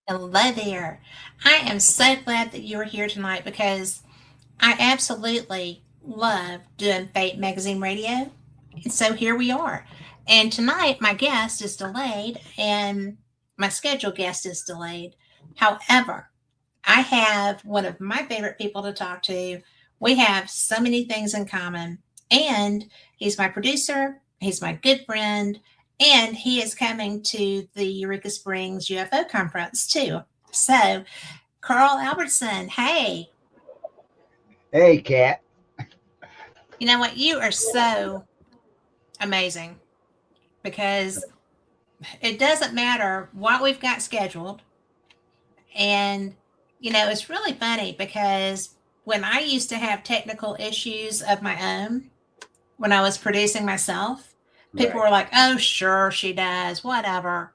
Hello there. I am so glad that you are here tonight because I absolutely love doing Fate Magazine Radio. And so here we are. And tonight, my guest is delayed and my scheduled guest is delayed. However, I have one of my favorite people to talk to. We have so many things in common. And he's my producer, he's my good friend, and he is coming to the Eureka Springs UFO Conference too. So, Carl Albertson, hey, Hey, Kat. you know what? You are so amazing because it doesn't matter what we've got scheduled. And, it's really funny because when I used to have technical issues of my own, when I was producing myself, people Right. were like, oh, sure, she does, whatever.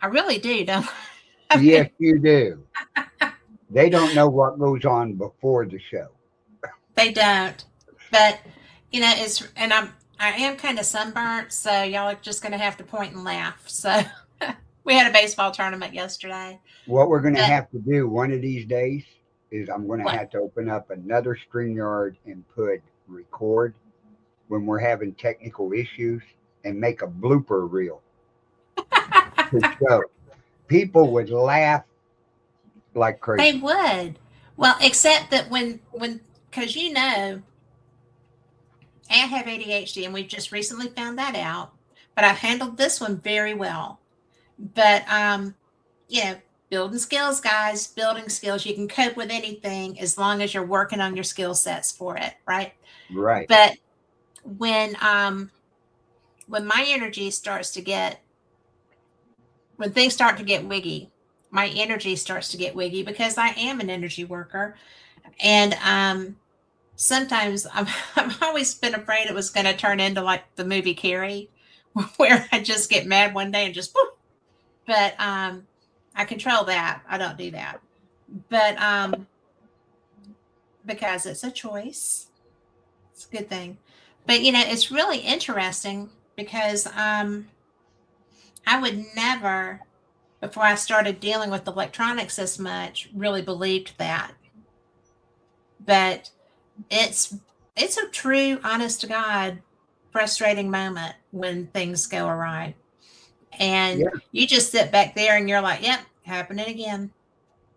I really do, don't I? Yes, you do. They don't know what goes on before the show. They don't. But, I am kind of sunburnt, so y'all are just going to have to point and laugh. So we had a baseball tournament yesterday. What we're going to But have to do one of these days is I'm going to what? have to open up another StreamYard and put record when we're having technical issues and make a blooper reel to show. People would laugh like They crazy. would. Well, except that because I have ADHD and we've just recently found that out, but I've handled this one very well. But, you know, building skills, guys, building skills. You can cope with anything as long as you're working on your skill sets for it, right? Right. But when when my energy starts to get when things start to get wiggy, my energy starts to get wiggy because I am an energy worker, and sometimes I've always been afraid it was going to turn into like the movie Carrie, where I just get mad one day and just whoop. But I control that. I don't do that. But because it's a choice, it's a good thing. But it's really interesting because I would never, before I started dealing with electronics as much, really believed that. But it's it's a true, honest to God, frustrating moment when things go awry. And Yeah. you just sit back there and you're like, yep, happening again.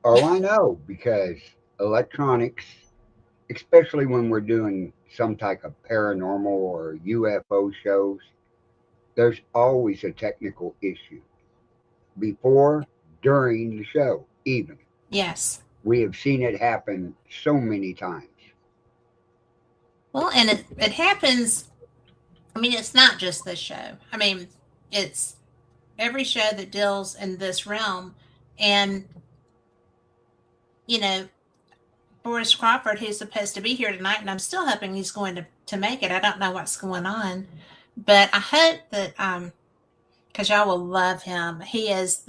Oh, I know because electronics, especially when we're doing some type of paranormal or UFO shows, there's always a technical issue before, during the show, even. Yes. We have seen it happen so many times. Well, and it happens. I mean, it's not just this show. I mean, it's every show that deals in this realm. And, you know, Boris Crawford, who's supposed to be here tonight, and I'm still hoping he's going to make it. I don't know what's going on. But I hope that, because y'all will love him. He is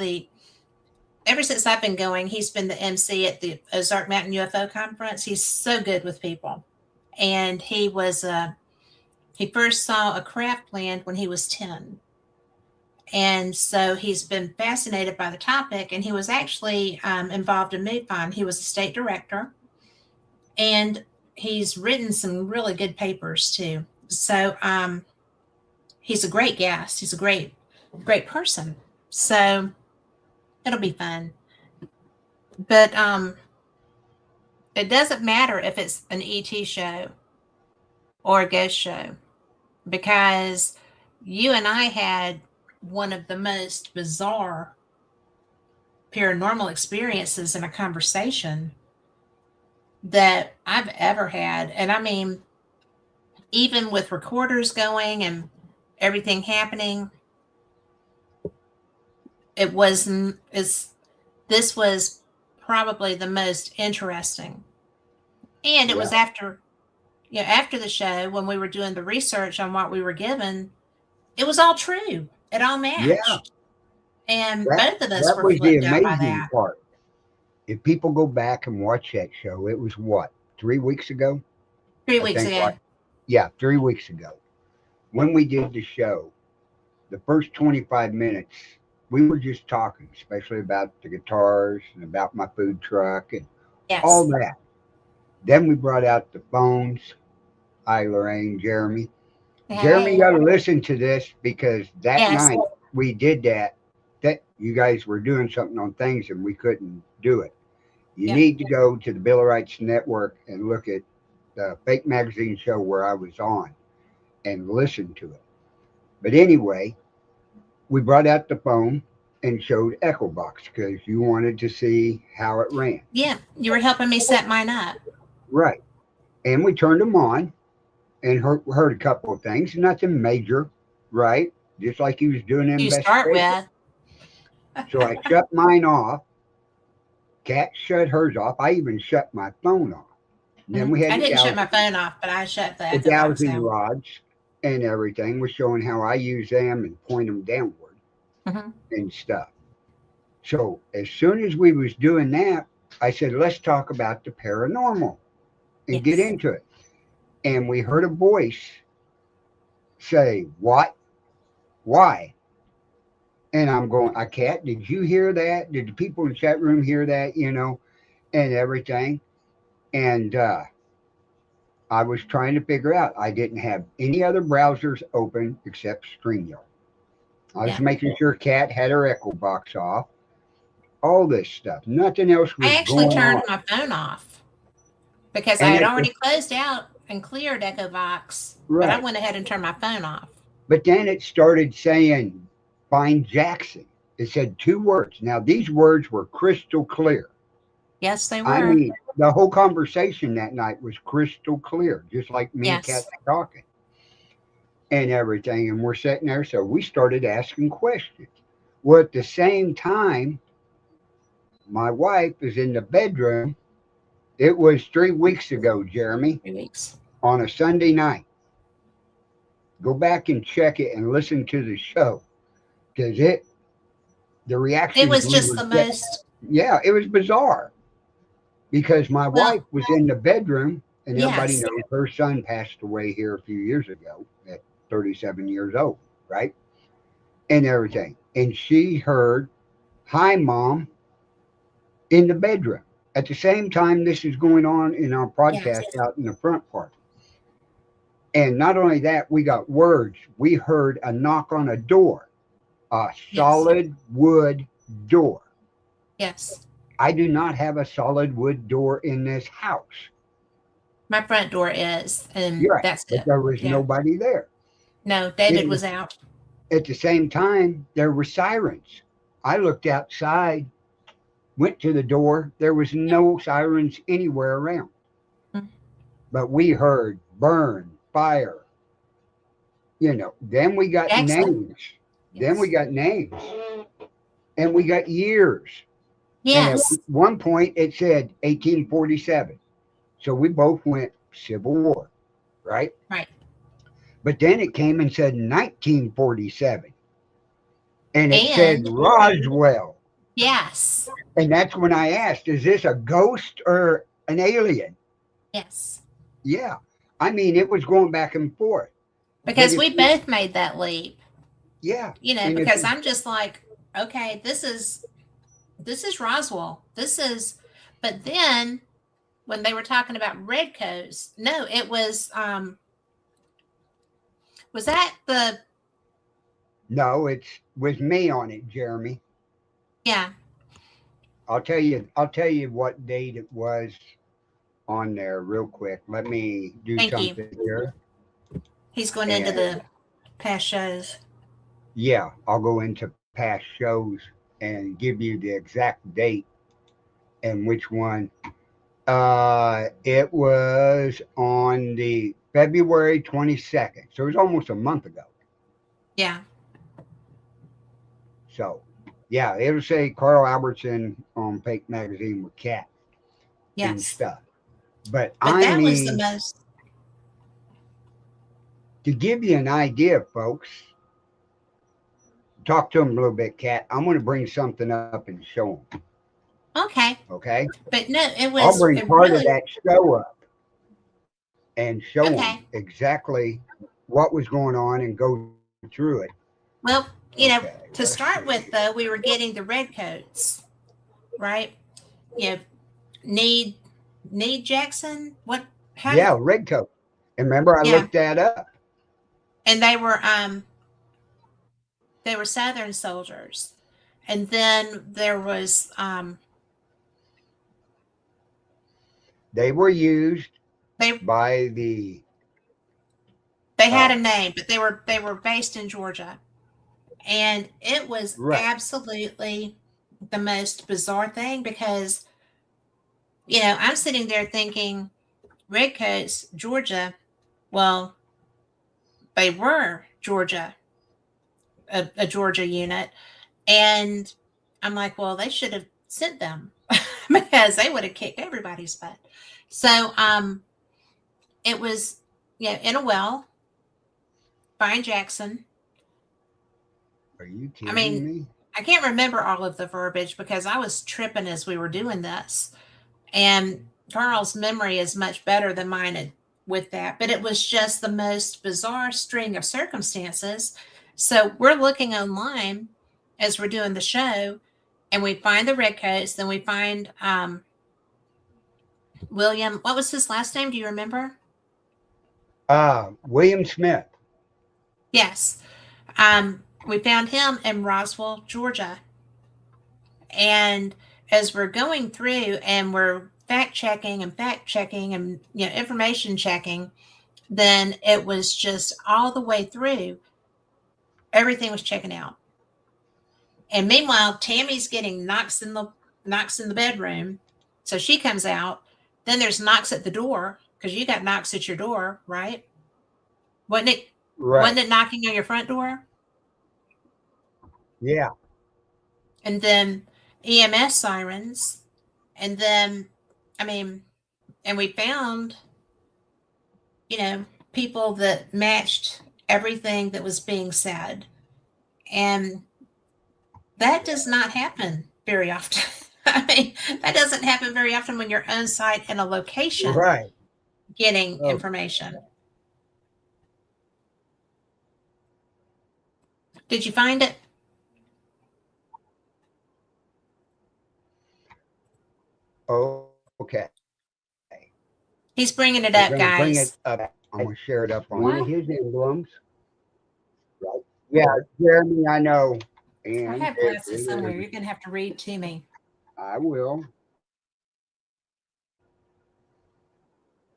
ever since I've been going, he's been the MC at the Ozark Mountain UFO Conference. He's so good with people. And he first saw a craft land when he was 10. And so he's been fascinated by the topic. And he was actually involved in MUFON. He was a state director. And he's written some really good papers too. So he's a great guest. He's a great person. So it'll be fun. But it doesn't matter if it's an ET show or a ghost show because you and I had one of the most bizarre paranormal experiences in a conversation that I've ever had. And I mean, even with recorders going and everything happening, it wasn't as this was probably the most interesting. And it Yeah. was after the show when we were doing the research on what we were given, it was all true. It all Yeah. matched. And That both of us that were was the flipped out by amazing that. part. If people go back and watch that show, it was what, 3 weeks ago? Three I weeks think ago. like yeah, 3 weeks ago. When we did the show, the first 25 minutes we were just talking, especially about the guitars and about my food truck and all Yes. that. Then we brought out the phones. Hi, Lorraine, Jeremy. Jeremy, you Hey. got to listen to this because that Yes. night we did that. That you guys were doing something on things and we couldn't do it. You Yep. need to go to the Bill of Rights Network and look at the fake magazine show where I was on and listen to it. But anyway, we brought out the phone and showed Echo Box because you wanted to see how it ran. Yeah. You were helping me set mine up. Right. And we turned them on and heard a couple of things, nothing major, right? Just like he was doing an You start investigation. with. So I shut mine off. Kat shut hers off. I even shut my phone off. And then we had I didn't shut my phone off, but I shut the the echo box dowsing down. rods and everything. Was showing how I use them and point them downward Hmm. and stuff. So as soon as we was doing that, I said, let's talk about the paranormal and get Yes. into it. And we heard a voice say, what? Why? And I'm going, I Cat, did you hear that? Did the people in the chat room hear that? And everything. And I was trying to figure out. I didn't have any other browsers open except StreamYard. I was Yeah. making sure Kat had her Echo Box off. All this stuff. Nothing else was I actually going on. turned my phone off because I And had at the, already closed out and cleared Echo Box, but I right. went ahead and turned my phone off. But then it started saying, find Jackson. It said two words. Now, these words were crystal clear. Yes, they I were. mean, the whole conversation that night was crystal clear, just like me and Kat Yes. talking and everything. And we're sitting there. So we started asking questions. Well, at the same time, my wife is in the bedroom. It was 3 weeks ago, Jeremy, 3 weeks. on a Sunday night. Go back and check it and listen to the show because the It reactions was we just were the getting, most, yeah, it was bizarre because my well, wife was in the bedroom and everybody yes. knows her son passed away here a few years ago at 37 years old, right? And everything. And she heard, hi, mom, in the bedroom. At the same time, this is going on in our Yes. podcast out in the front part. And not only that, we got words. We heard a knock on a door, a Yes. solid wood door. Yes. I do not have a solid wood door in this house. My front door is, and You're right, that's but it. there was Yeah. nobody there. No, It David was, was out. at the same time, there were sirens. I looked outside, went to the door. There was no sirens anywhere around. Mm. But we heard burn, fire. Then we got Jackson. names. Then we Yes. got names. And we got years. And at Yes. one point it said 1847. So we both went Civil War, right? Right. But then it came and said 1947. And it said And Roswell. yes. And that's when I asked, is this a ghost or an alien? Yes. Yeah. I mean, it was going back and forth. But Because it's, we both made that leap, yeah. And because I'm just like, okay, this is Roswell. But then when they were talking about redcoats, no, it was that the, no, it's with me on it, Jeremy. yeah, I'll tell you what date it was on there real quick. Let me do thank you. something here. He's going into And the past shows. yeah, I'll go into past shows and give you the exact date and which one. It was on the February 22nd. So it was almost a month ago. Yeah. So yeah, it'll say Carl Albertson on Fake Magazine with Cat and Yes. stuff. But But I that was the mean, most, to give you an idea, folks, talk to them a little bit, Kat. I'm going to bring something up and show them. okay. Okay. But no, I'll bring it part of really, that show up and show them okay. exactly what was going on and go through it. Well, You know, Okay, to let's start see. with, though, we were getting the redcoats, right? You know, need Jackson. What? How did? Yeah, redcoat. And remember, I Yeah, looked that up. and they were Southern soldiers, and then there was They were used they by the they had a uh, name, but they were based in Georgia, and it was right. absolutely the most bizarre thing because I'm sitting there thinking redcoats, Georgia. Well, they were a Georgia unit, and I'm like, well, they should have sent them because they would have kicked everybody's butt. So it was in a well by Jackson. Are you I kidding mean, me? I can't remember all of the verbiage because I was tripping as we were doing this, and Carl's memory is much better than mine with that. But it was just the most bizarre string of circumstances. So we're looking online as we're doing the show, and we find the redcoats. Then we find William. What was his last name? Do you remember? William Smith. Yes. We found him in Roswell, Georgia. And as we're going through and we're fact checking and information checking, then it was just all the way through. Everything was checking out. And meanwhile, Tammy's getting knocks in the bedroom. So she comes out. Then there's knocks at the door because you got knocks at your door, right? Wasn't it? Wasn't Right. it knocking on your front door? Yeah. And then EMS sirens. And then, I mean, and we found, you know, people that matched everything that was being said. And that does not happen very often. I mean, that doesn't happen very often when you're on site in a location Right. getting Oh, information. Did you find it? oh, okay. He's bringing it We're up, going to bring it guys. up. I'm going to share it up on one of What? his emblems. Right. Yeah, Jeremy, I know. I And have glasses somewhere. You're going to have to read to me. I will.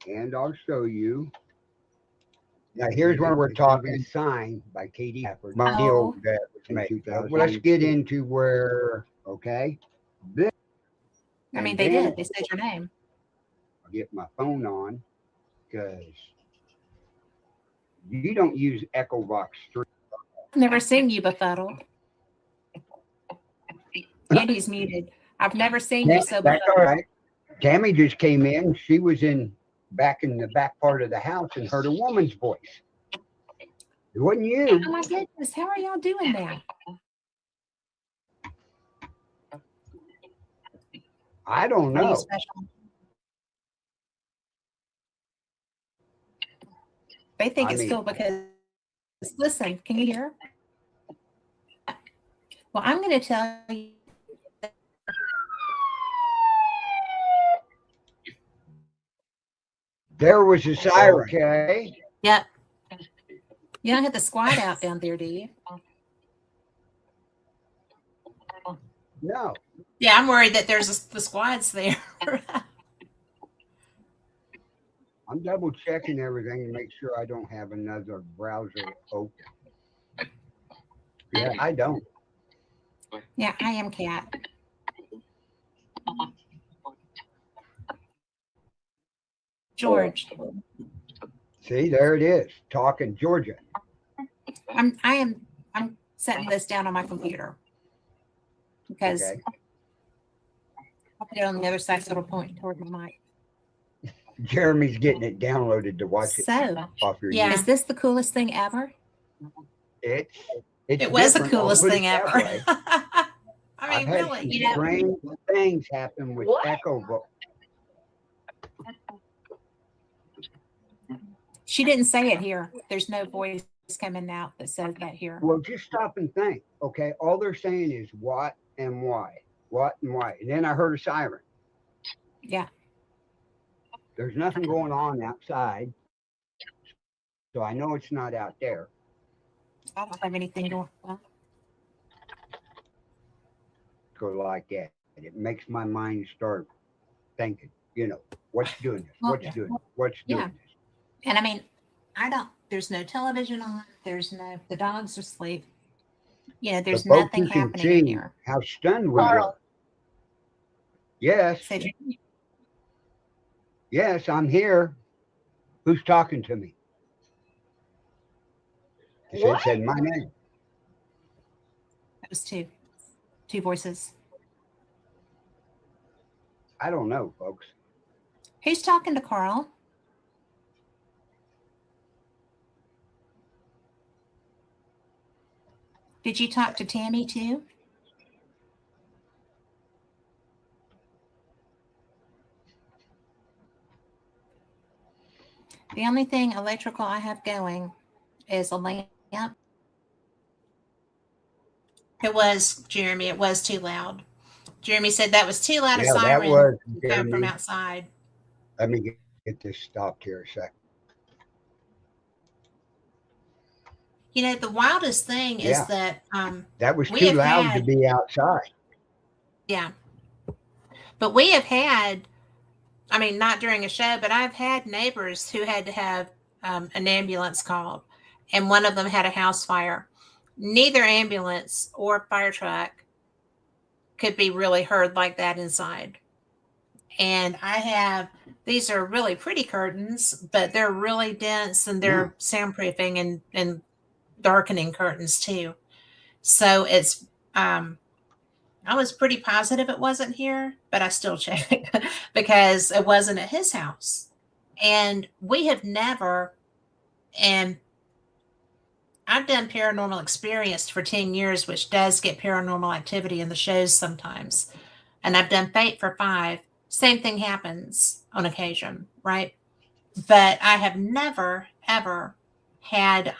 And I'll show you. Now, here's one we're talking signed by Katie Crawford. Deal Oh, that was made. Well, let's get into where, okay, this, I mean, and they then did. They said your name. I'll get my phone on because you don't use EchoBox 3. I've never seen you befuddled. Andy's muted. I've never seen you so That's all befuddled. right. Tammy just came in. She was back in the back part of the house and heard a woman's voice. It wasn't you. Oh my goodness, how are y'all doing that? I don't Are you know. special? They think I it's mean, cool because listen, can you hear? Well, I'm going to tell you. there was a siren. Okay. Yep. You don't have the squad out down there, do you? No. Yeah, I'm worried that the squad's there. I'm double checking everything to make sure I don't have another browser open. Yeah, I don't. Yeah, I am Cat. George. See, there it is. Talking Georgia. I'm setting this down on my computer because Okay. I'll put it on the other side so it'll point toward my mic. Jeremy's getting it downloaded to watch it So, off your yeah, is this the coolest thing ever? It's It was the different, I'll coolest put it thing that ever. way. I I've mean, had really, some strange things happen with Echo. She didn't say it here. There's no voice coming out that says that here. Well, just stop and think. Okay, all they're saying is what and why, what and why, and then I heard a siren. Yeah. There's nothing going on outside, so I know it's not out there. I don't have anything going on. Go like that. It makes my mind start thinking. What's doing this? Well, What's doing this? What's doing yeah. this? And I mean, there's no television on. The dogs are asleep. There's But folks, nothing you can happening in see here. how stunned we Carl. were. Yes, Said, yes, I'm here. Who's talking to me? It said my name. that was two voices. I don't know, folks. Who's talking to Carl? Did you talk to Tammy too? The only thing electrical I have going is a lamp. It was, Jeremy, it was too loud. Jeremy said that was too loud a Yeah, that siren was coming from Jeremy. outside. Let me get this stopped here a second. The wildest thing is Yeah, that that was we too have loud to had, be outside. yeah, but we have had, I mean, not during a show, but I've had neighbors who had to have an ambulance called, and one of them had a house fire. Neither ambulance or fire truck could be really heard like that inside. And these are really pretty curtains, but they're really dense and Yeah. they're soundproofing and darkening curtains too. So I was pretty positive it wasn't here, but I still checked because it wasn't at his house. And we have never, and I've done paranormal experience for 10 years, which does get paranormal activity in the shows sometimes. And I've done Fate for 5. Same thing happens on occasion, right? But I have never, ever had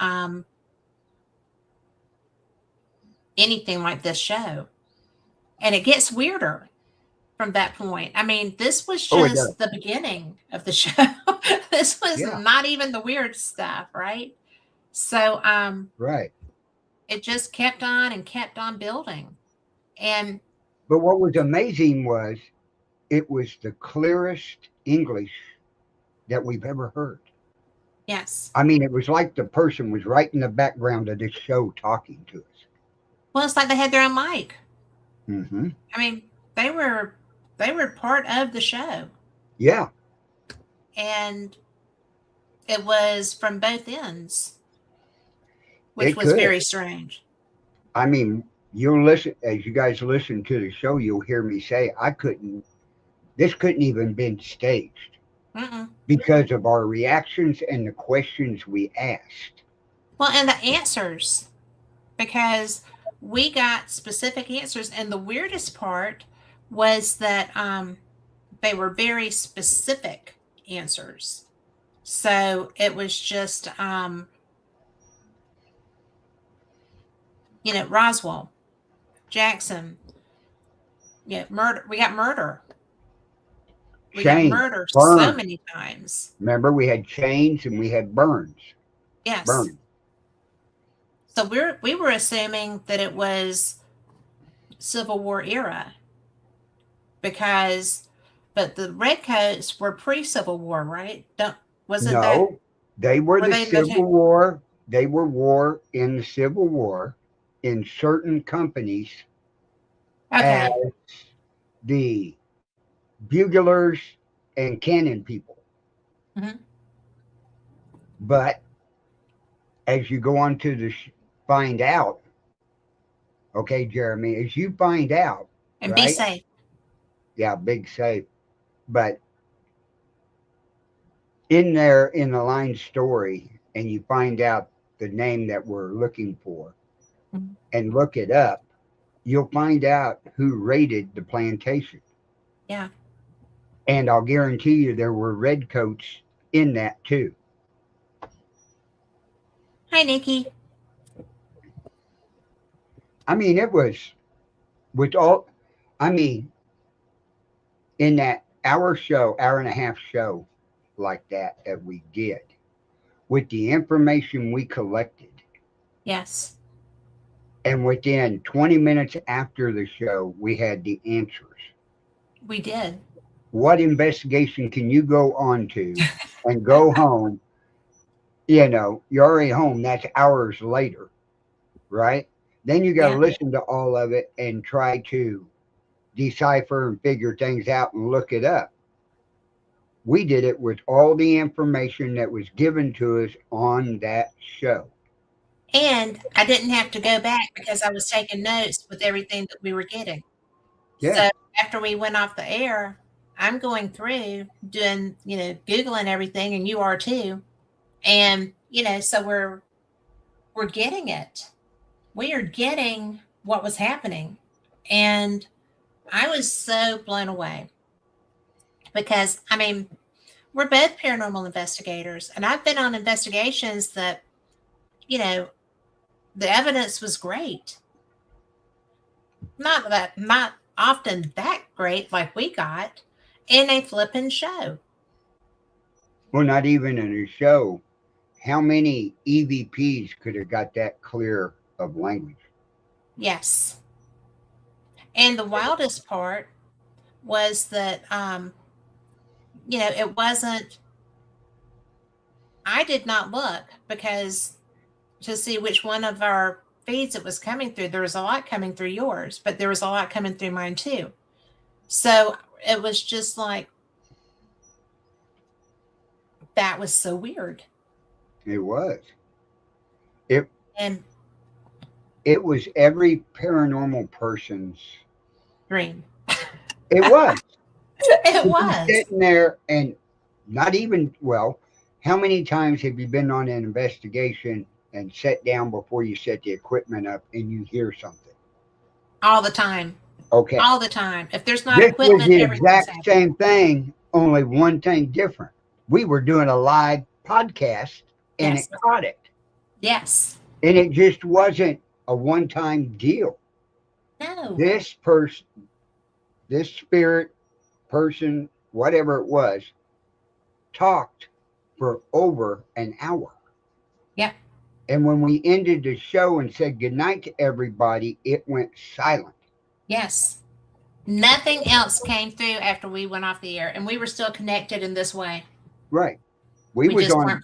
anything like this show. And it gets weirder from that point. I mean, this was Oh, it does. just the beginning of the show. This was Yeah. not even the weird stuff, right? So Right. it just kept on and kept on building. And But what was amazing was it was the clearest English that we've ever heard. yes. I mean, it was like the person was right in the background of this show talking to us. Well, it's like they had their own mic. Mm-hmm. I mean, they were part of the show. Yeah. And it was from both ends, which It was could. very strange. I mean, you'll listen as you guys listen to the show. You'll hear me say, This couldn't even been staged Mm-mm. because of our reactions and the questions we asked. Well, and the answers, because we got specific answers, and the weirdest part was that they were very specific answers. So it was just Roswell, Jackson, murder. We got murder. We got Shane, murder so Burns. many times. Remember, we had Chains and we had Burns. Yes. Burns. So we were assuming that it was Civil War era but the redcoats were pre-Civil War, right? No, they were the they Civil War. They were war in the Civil War in certain companies as the buglers and cannon people. Mm-hmm. But as you go on to find out, okay, Jeremy, as you find out, and right? be safe. Yeah, big safe. But in there, in the line story, and you find out the name that we're looking for, Mm-hmm. and look it up, you'll find out who raided the plantation. Yeah. And I'll guarantee you there were redcoats in that too. Hi, Nikki. I mean, it was with all, I mean, in that hour and a half show like that we did, with the information we collected, Yes, and within 20 minutes after the show, we had the answers. we did. What investigation can you go on to and go home? You're already home. That's hours later, right? Then you got to Yeah. listen to all of it and try to decipher and figure things out and look it up. We did it with all the information that was given to us on that show. And I didn't have to go back because I was taking notes with everything that we were getting. Yeah. So after we went off the air, I'm going through doing, Googling everything, and you are too. And, so we're getting it. We are getting what was happening. And I was so blown away because, I mean, we're both paranormal investigators, and I've been on investigations that, you know, the evidence was great. Not often that great like we got in a flippin' show. Well, not even in a show. How many EVPs could have got that clear of language? Yes. And the wildest part was that, it wasn't, I did not look because to see which one of our feeds it was coming through. There was a lot coming through yours, but there was a lot coming through mine too. So it was just like, that was so weird. It was. It And it was every paranormal person's. dream. It was. It To be was. sitting there and not even, well, how many times have you been on an investigation and sat down before you set the equipment up and you hear something? All the time. Okay. All the time. If there's not This was equipment, the everything's exact happening. same thing, only one thing different. We were doing a live podcast and it Yes. caught it. Yes. And it just wasn't a one time deal. No. This person, this spirit person, whatever it was, talked for over an hour. Yep. And when we ended the show and said goodnight to everybody, it went silent. Yes. Nothing else came through after we went off the air, and we were still connected in this way. Right. We just weren't We was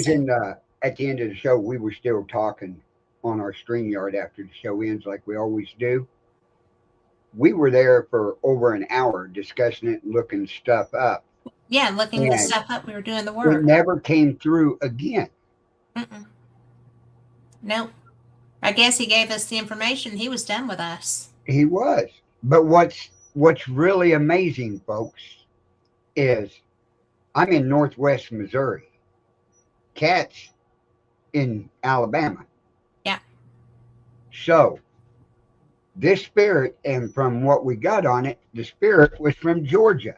broadcasting. in at the end of the show, we were still talking on our StreamYard after the show ends like we always do. We were there for over an hour discussing it and looking stuff up. Yeah, looking the And stuff up, we were doing the it work. never came through again. Mm-mm. Nope. I guess he gave us the information. He was done with us. He was. But what's really amazing, folks, is I'm in Northwest Missouri. Cat's in Alabama. Yeah. So this spirit, and from what we got on it, the spirit was from Georgia.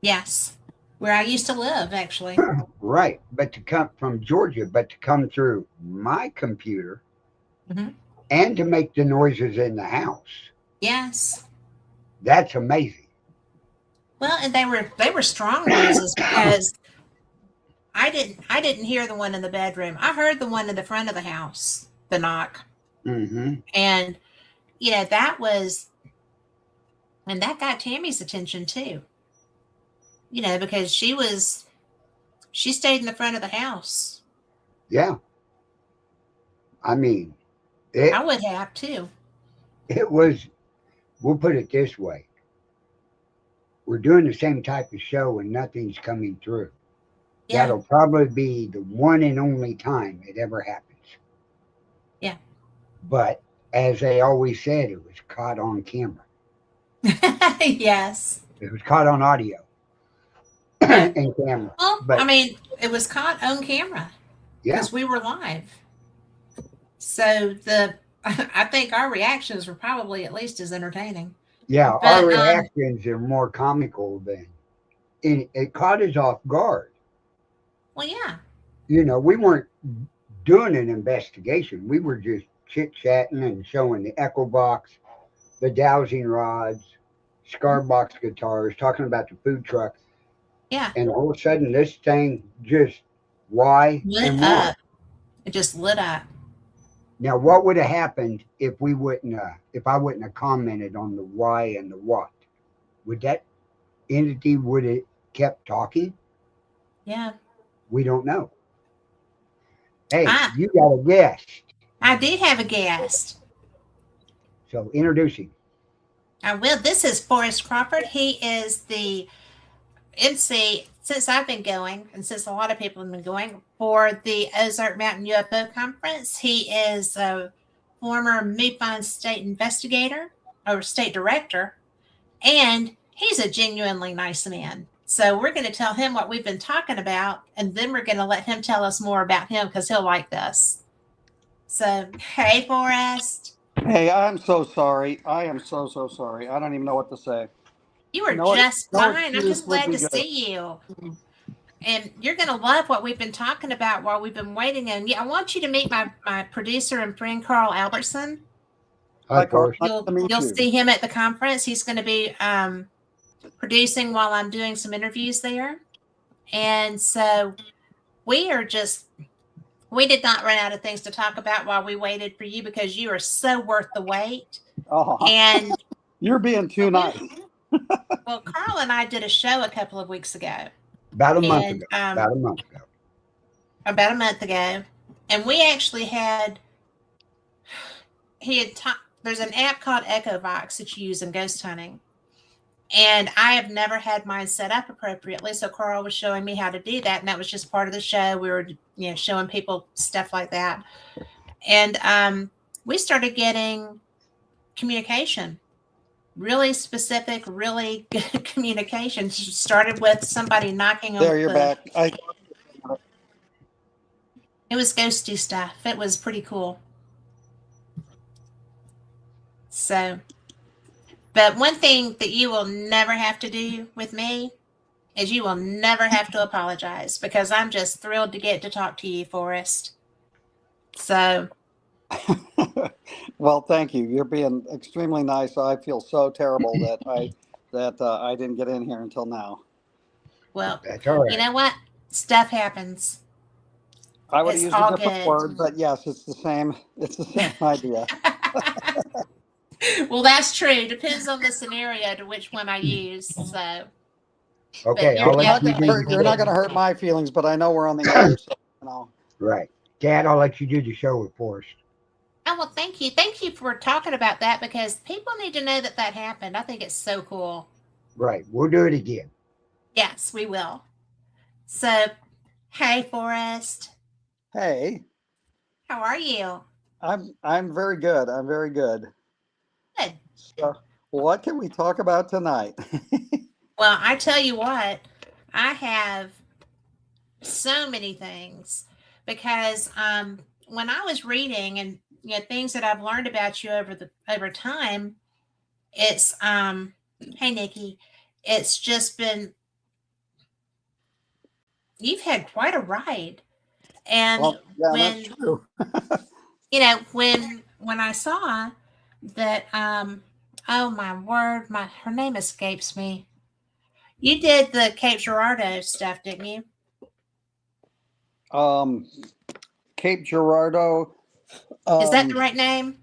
Yes. Where I used to live, actually. Right. But to come from Georgia, but to come through my computer Mm-hmm. and to make the noises in the house. Yes. That's amazing. Well, and they were strong noises because I didn't hear the one in the bedroom. I heard the one in the front of the house, the knock. Mm-hmm. And that was, and that got Tammy's attention too. Because she stayed in the front of the house. Yeah. I mean, I it would have too. it was, we'll put it this way. We're doing the same type of show and nothing's coming through. Yeah. That'll probably be the one and only time it ever happens. Yeah. But as they always said, it was caught on camera. Yes. It was caught on audio Yeah. and camera. Well, But I mean, it was caught on camera yeah, because we were live. So I think our reactions were probably at least as entertaining. yeah, our But reactions are more comical than, and it caught us off guard. well, yeah. We weren't doing an investigation. We were just chit chatting and showing the echo box, the dowsing rods, cigar box guitars, talking about the food truck, Yeah. and all of a sudden this thing just why Lit and why. up. It just lit up. Now, what would have happened if we wouldn't, if I wouldn't have commented on the why and the what? Would that entity would have kept talking? Yeah. We don't know. Hey, I you got a guest, I do have a guest. so introduce him. I will. This is Forrest Crawford. He is the MC since I've been going, and since a lot of people have been going for the Ozark Mountain UFO Conference. He is a former MUFON state investigator or state director, and he's a genuinely nice man. So we're going to tell him what we've been talking about, and then we're going to let him tell us more about him because he'll like this. So, hey, Forrest. Hey, I'm so sorry. I am so sorry. I don't even know what to say. You were No, just no fine. I'm excuse just would glad be to good. see you. And you're going to love what we've been talking about while we've been waiting. And I want you to meet my producer and friend, Carl Albertson. Hi, Carl. Forrest. Nice to meet You'll you. see him at the conference. He's going to be producing while I'm doing some interviews there. And so we did not run out of things to talk about while we waited for you because you are so worth the wait. Oh, And you're being too nice. well, Carl and I did a show a couple of weeks ago. About a month And ago. About a month ago. about a month ago, and we actually had there's an app called EchoVox that you use in ghost hunting, and I have never had mine set up appropriately. So Carl was showing me how to do that, and that was just part of the show. We were showing people stuff like that, and we started getting communication, really specific, really good communication. Started with somebody knocking on There, you're back. It was ghosty stuff. It was pretty cool. So, but one thing that you will never have to do with me is you will never have to apologize because I'm just thrilled to get to talk to you, Forrest. So, Well, thank you. You're being extremely nice. I feel so terrible that I didn't get in here until now. well, That's all right. you know what? Stuff happens. I would It's have used all a different good. word, but yes, it's the same. It's the same idea. Well, that's true. Depends on the scenario to which one I use. So, Okay, you're I'll let you definitely do You're not the going to hurt my feelings, but I know we're on the air, so you know. right. Dad, I'll let you do the show with Forrest. Oh, well, thank you. Thank you for talking about that because people need to know that that happened. I think it's so cool. Right. We'll do it again. Yes, we will. So, hey, Forrest, Hey, how are you? I'm very good. I'm very good. Good. So, what can we talk about tonight? Well, I tell you what, I have so many things because when I was reading and things that I've learned about you over time, it's hey Nikki, it's just been you've had quite a ride. And Well, yeah, that's when true. when I saw that oh my word, her name escapes me. You did the Cape Girardeau stuff, didn't you? Um, Cape Girardeau. Is that the right name?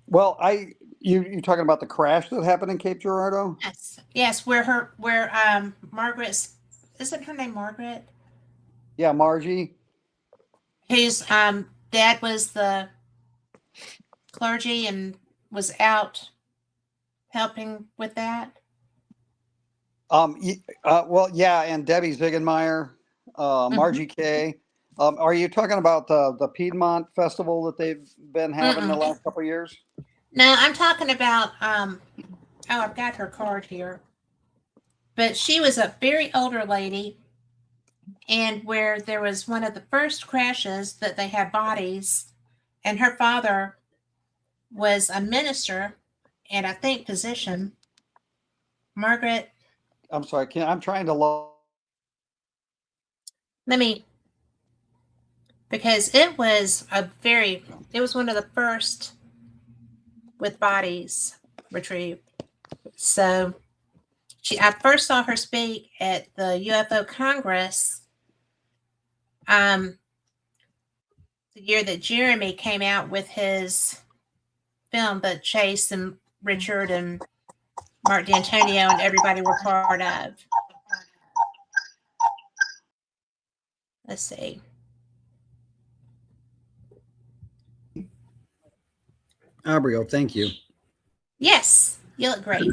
Well, you talking about the crash that happened in Cape Girardeau? Yes, where Margaret's, isn't her name Margaret? Yeah, Margie. Whose dad was the clergy and was out helping with that. Well, yeah, and Debbie Ziegenmeyer, Margie Kay. Are you talking about the Piedmont Festival that they've been having the last couple of years? No, I'm talking about oh, I've got her card here. But she was a very older lady, and where there was one of the first crashes that they had bodies, and her father was a minister and I think physician. Margaret, I'm sorry. I'm trying to. let me because it was one of the first with bodies retrieved. So I first saw her speak at the UFO Congress, the year that Jeremy came out with his film that Chase and Richard and Mark D'Antonio and everybody were part of. Let's see. Abriel, thank you. Yes, you look great.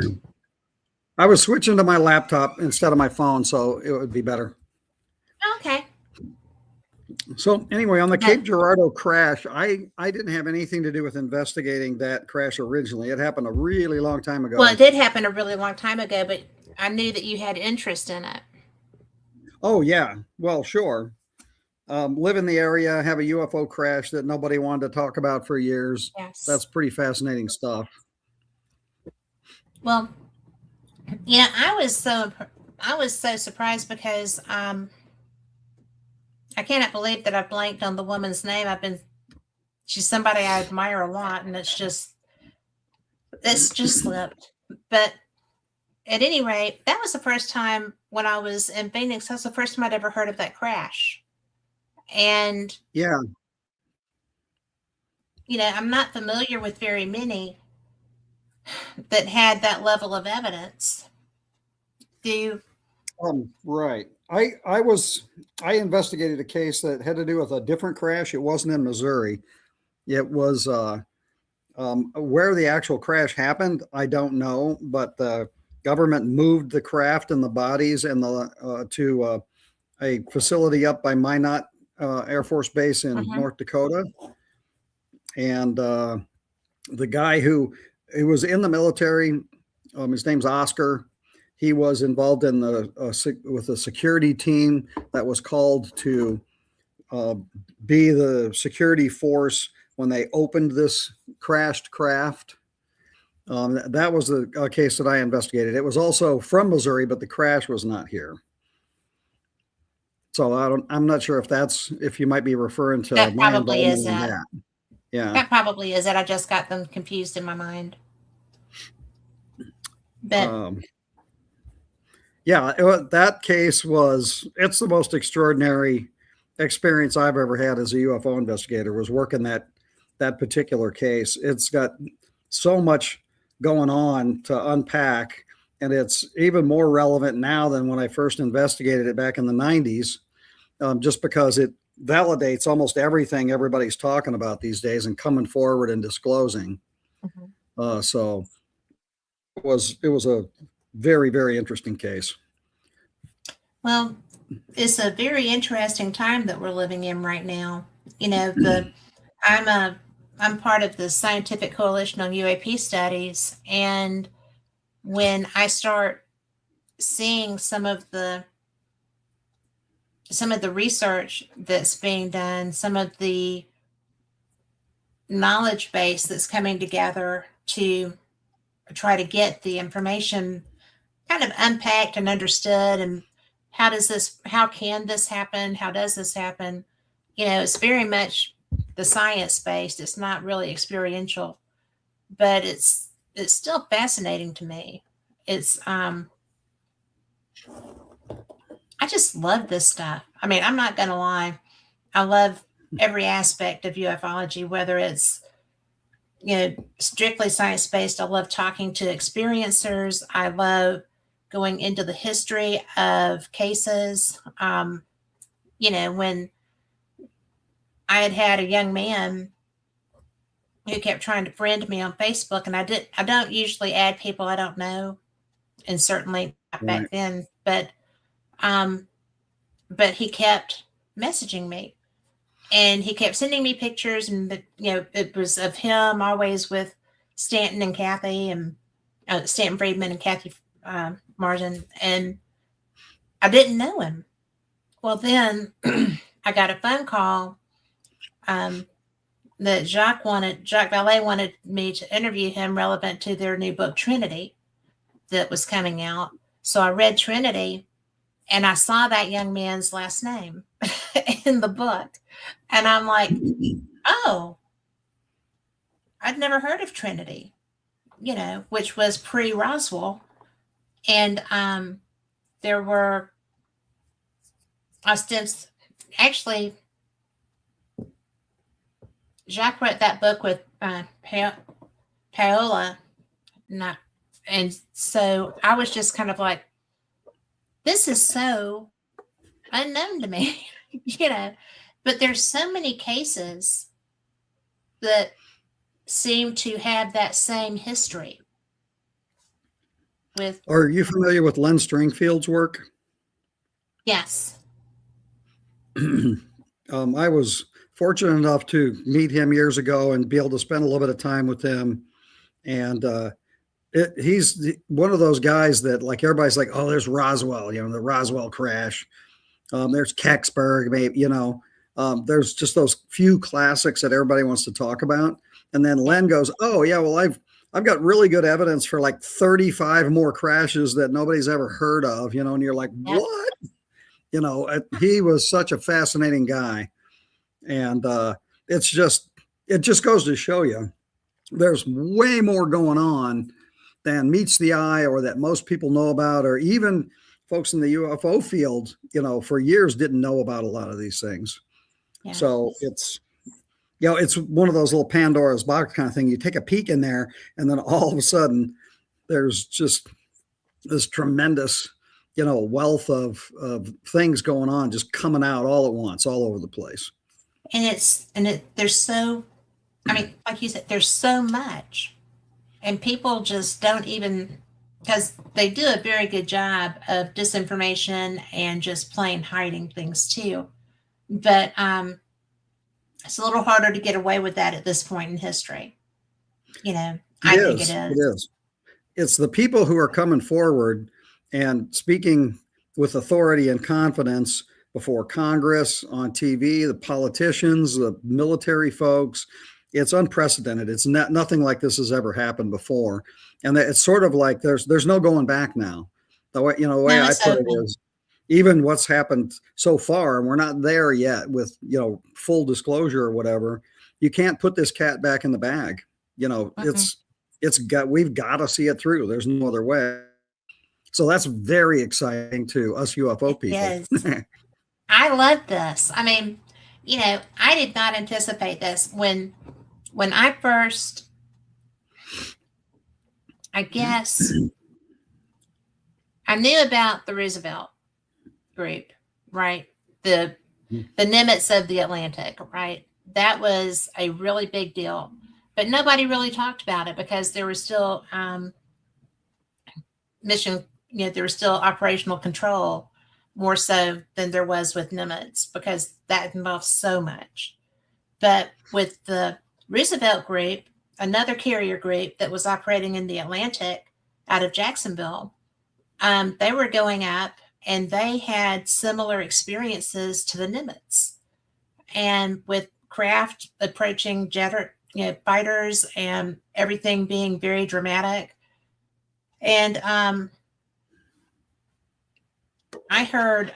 I was switching to my laptop instead of my phone, so it would be better. Okay. So anyway, on the Cape Girardeau crash, I didn't have anything to do with investigating that crash originally. It happened a really long time ago. Well, it did happen a really long time ago, but I knew that you had interest in it. Oh, yeah. Well, sure. Live in the area, have a UFO crash that nobody wanted to talk about for years. Yes. That's pretty fascinating stuff. Well, I was so surprised because I cannot believe that I blanked on the woman's name. She's somebody I admire a lot, and it's just slipped. But at any rate, that was the first time when I was in Phoenix. That's the first time I'd ever heard of that crash. And yeah, I'm not familiar with very many that had that level of evidence. Do you? Right. I investigated a case that had to do with a different crash. It wasn't in Missouri. It was where the actual crash happened. I don't know, but the government moved the craft and the bodies and to a facility up by Minot Air Force Base in North Dakota. And the guy who was in the military, his name's Oscar. He was involved in with a security team that was called to be the security force when they opened this crashed craft. That was a case that I investigated. It was also from Missouri, but the crash was not here. So I'm not sure if you might be referring to that my probably involvement is in it. that. Yeah. That probably is it. I just got them confused in my mind. But yeah, that case it's the most extraordinary experience I've ever had as a UFO investigator, was working that particular case. It's got so much going on to unpack, and it's even more relevant now than when I first investigated it back in the 90s, just because it validates almost everything everybody's talking about these days and coming forward and disclosing. So it was a very, very interesting case. Well, it's a very interesting time that we're living in right now. I'm part of the Scientific Coalition on UAP Studies, and when I start seeing some of the research that's being done, some of the knowledge base that's coming together to try to get the information kind of unpacked and understood, and how can this happen? How does this happen? It's very much the science based. It's not really experiential, but it's still fascinating to me. It's I just love this stuff. I mean, I'm not going to lie. I love every aspect of ufology, whether it's strictly science based. I love talking to experiencers. I love going into the history of cases. When I had a young man who kept trying to friend me on Facebook, and I don't usually add people I don't know, and certainly not back then, but he kept messaging me, and he kept sending me pictures, and it was of him always with Stanton and Kathy, and Stanton Friedman and Kathy Martin, and I didn't know him. Well, then I got a phone call that Jacques Vallée wanted me to interview him relevant to their new book Trinity that was coming out. So I read Trinity, and I saw that young man's last name. in the book. And I'm like, oh, I'd never heard of Trinity, which was pre-Roswell. And there were actually, Jacques wrote that book with Paola, and so I was just kind of like, this is so unknown to me, but there's so many cases that seem to have that same history. Are you familiar with Len Stringfield's work? Yes. I was fortunate enough to meet him years ago and be able to spend a little bit of time with him. And he's one of those guys that, like, everybody's like, oh, there's Roswell, the Roswell crash. There's Kecksburg, maybe, there's just those few classics that everybody wants to talk about. And then Len goes, oh yeah, well, I've got really good evidence for like 35 more crashes that nobody's ever heard of, and you're like, what? He was such a fascinating guy. And it just goes to show you there's way more going on than meets the eye or that most people know about, or even folks in the UFO field, for years didn't know about a lot of these things. Yeah. So it's one of those little Pandora's box kind of thing. You take a peek in there and then all of a sudden there's just this tremendous, wealth of things going on, just coming out all at once, all over the place. And there's so, like you said, there's so much, and people just don't even, because they do a very good job of disinformation and just plain hiding things too. But it's a little harder to get away with that at this point in history. I think it is. It is. It's the people who are coming forward and speaking with authority and confidence before Congress, on TV, the politicians, the military folks. It's unprecedented. It's nothing like this has ever happened before. And it's sort of like there's no going back now. The way I put it is, even what's happened so far, and we're not there yet with, full disclosure or whatever, you can't put this cat back in the bag. We've got to see it through. There's no other way. So that's very exciting to us UFO people. Yes. I love this. I did not anticipate this when I first, I guess, I knew about the Roosevelt group, right? The Nimitz of the Atlantic, right? That was a really big deal, but nobody really talked about it because there was still there was still operational control, more so than there was with Nimitz, because that involves so much. But with the Roosevelt group, another carrier group that was operating in the Atlantic out of Jacksonville, they were going up and they had similar experiences to the Nimitz. And with craft approaching fighters and everything being very dramatic. And I heard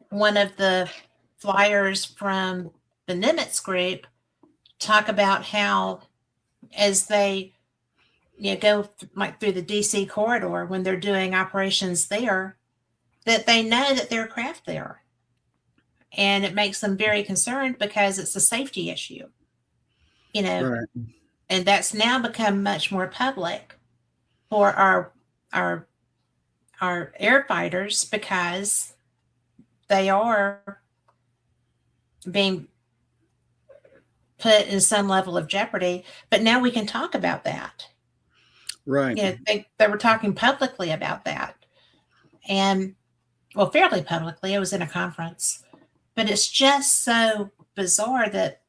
one of the flyers from the Nimitz group talk about how, as they go through the DC corridor when they're doing operations there, that they know that there are craft there, and it makes them very concerned because it's a safety issue, Right. And that's now become much more public for our air fighters, because they are being put in some level of jeopardy. But now we can talk about that. Right. They were talking publicly about that. And, well, fairly publicly. It was in a conference. But it's just so bizarre that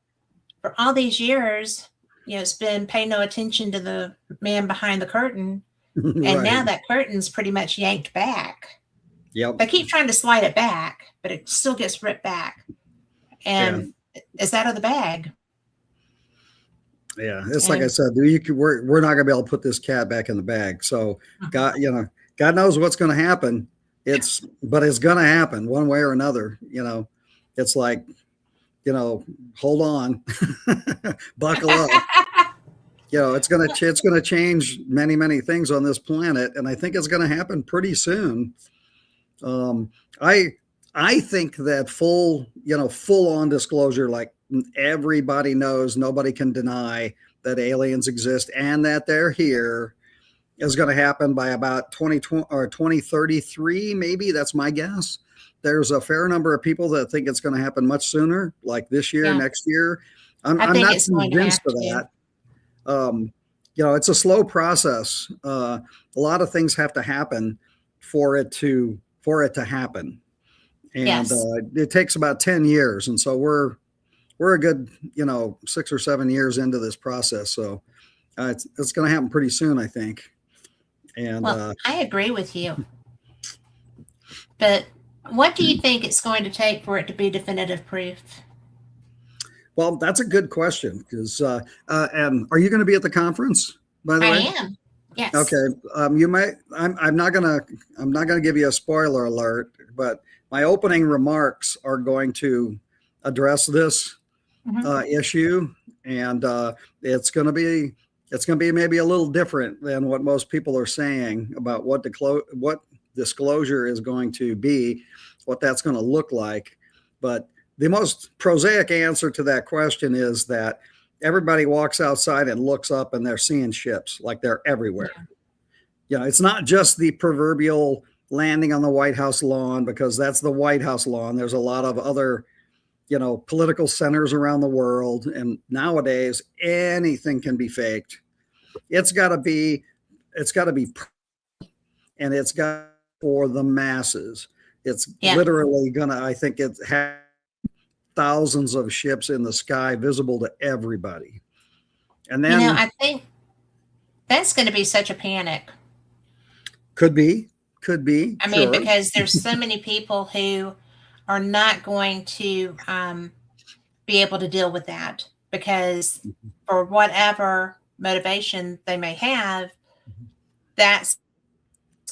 for all these years, it's been pay no attention to the man behind the curtain. And Right. now that curtain's pretty much yanked back. Yep. They keep trying to slide it back, but it still gets ripped back. And it's out of the bag. Yeah, it's like I said, we're not gonna be able to put this cat back in the bag. So God knows what's gonna happen. But it's gonna happen one way or another. it's like, hold on, buckle up. It's gonna change many things on this planet, and I think it's gonna happen pretty soon. I think that full on disclosure, like everybody knows, nobody can deny that aliens exist and that they're here, is going to happen by about 2020 or 2033, maybe. That's my guess. There's a fair number of people that think it's going to happen much sooner, like this year, Yeah. next year. I'm think not it's going to convinced have of to. that. It's a slow process. A lot of things have to happen for it to happen, and Yes. It takes about 10 years, and so we're a good 6 or 7 years into this process. So it's going to happen pretty soon, I think. And Well, I agree with you. But what do you think it's going to take for it to be definitive proof? well, that's a good question, because and are you going to be at the conference, by the I way? am. Yes. Okay. You might. I'm not gonna give you a spoiler alert, but my opening remarks are going to address this issue, and it's going to be maybe a little different than what most people are saying about what disclosure is going to be, what that's going to look like. But the most prosaic answer to that question is that everybody walks outside and looks up and they're seeing ships, like they're everywhere. It's not just the proverbial landing on the White House lawn, because that's the White House lawn. There's a lot of other political centers around the world, and nowadays anything can be faked. It's got to be, and it's got for the masses. It's literally gonna. I think it has thousands of ships in the sky, visible to everybody. And then I think that's going to be such a panic. Could be. I mean, because there's so many people who are not going to be able to deal with that, because for whatever motivation they may have, that's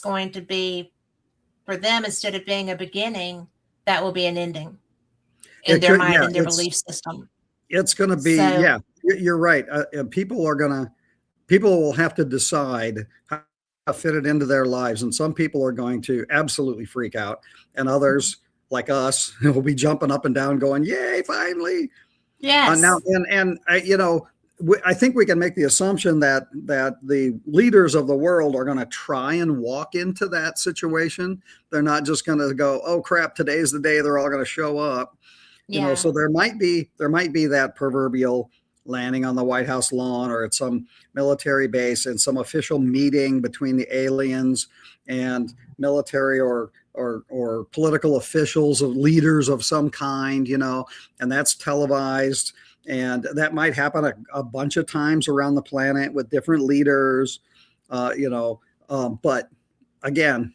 going to be, for them, instead of being a beginning, that will be an ending in their mind and their belief system. It's going to be, you're right. People will have to decide how to fit it into their lives. And some people are going to absolutely freak out, and others, like us, will be jumping up and down going, yay, finally. Yes. I think we can make the assumption that the leaders of the world are going to try and walk into that situation. They're not just going to go, oh crap, today's the day they're all going to show up. So there might be that proverbial landing on the White House lawn or at some military base, and some official meeting between the aliens and military or political officials, of leaders of some kind, and that's televised. And that might happen a bunch of times around the planet with different leaders, but again,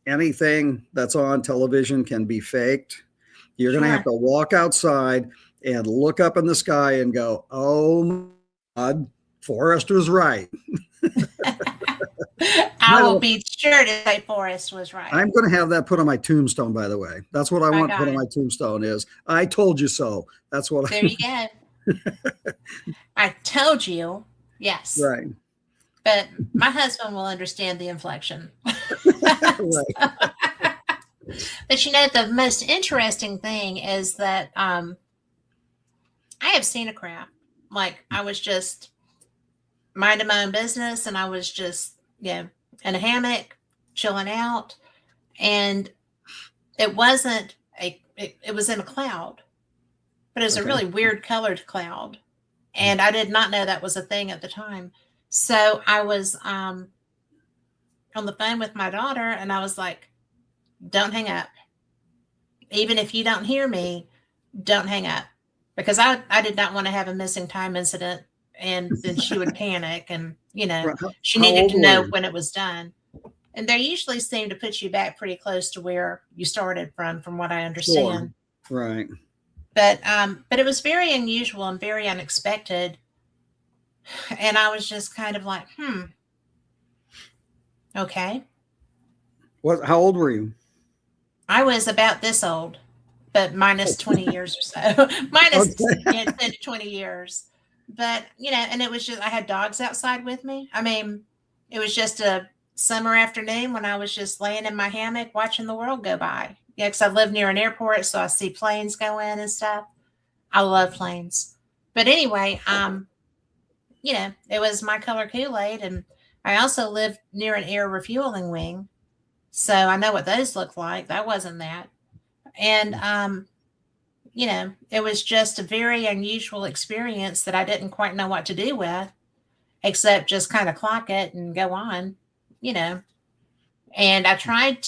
anything that's on television can be faked. You're going to have to walk outside and look up in the sky and go, oh my God, Forrest was right. I will be sure to say Forrest was right. I'm going to have that put on my tombstone, by the way. That's what I want put on my tombstone is, I told you so. That's what There you go. I told you. Yes. Right. But my husband will understand the inflection. Right. But the most interesting thing is that I have seen a craft. Like, I was just minding my own business, and I was just, in a hammock, chilling out. And it wasn't it was in a cloud, but it was a really weird colored cloud. And I did not know that was a thing at the time. So I was on the phone with my daughter, and I was like, don't hang up. Even if you don't hear me, don't hang up. Because I did not want to have a missing time incident, and then she would panic, and, she needed to know when it was done. And they usually seem to put you back pretty close to where you started from what I understand. Sure. Right. But it was very unusual and very unexpected. And I was just kind of like, okay. How old were you? I was about this old. but minus 20 years or so, minus Okay. 10 to 20 years. But, and it was just, I had dogs outside with me. I mean, it was just a summer afternoon when I was just laying in my hammock watching the world go by. Yeah, because I live near an airport, so I see planes go in and stuff. I love planes. But anyway, it was my color Kool-Aid. And I also lived near an air refueling wing. So I know what those look like. That wasn't that. And, it was just a very unusual experience that I didn't quite know what to do with, except just kind of clock it and go on, And I've had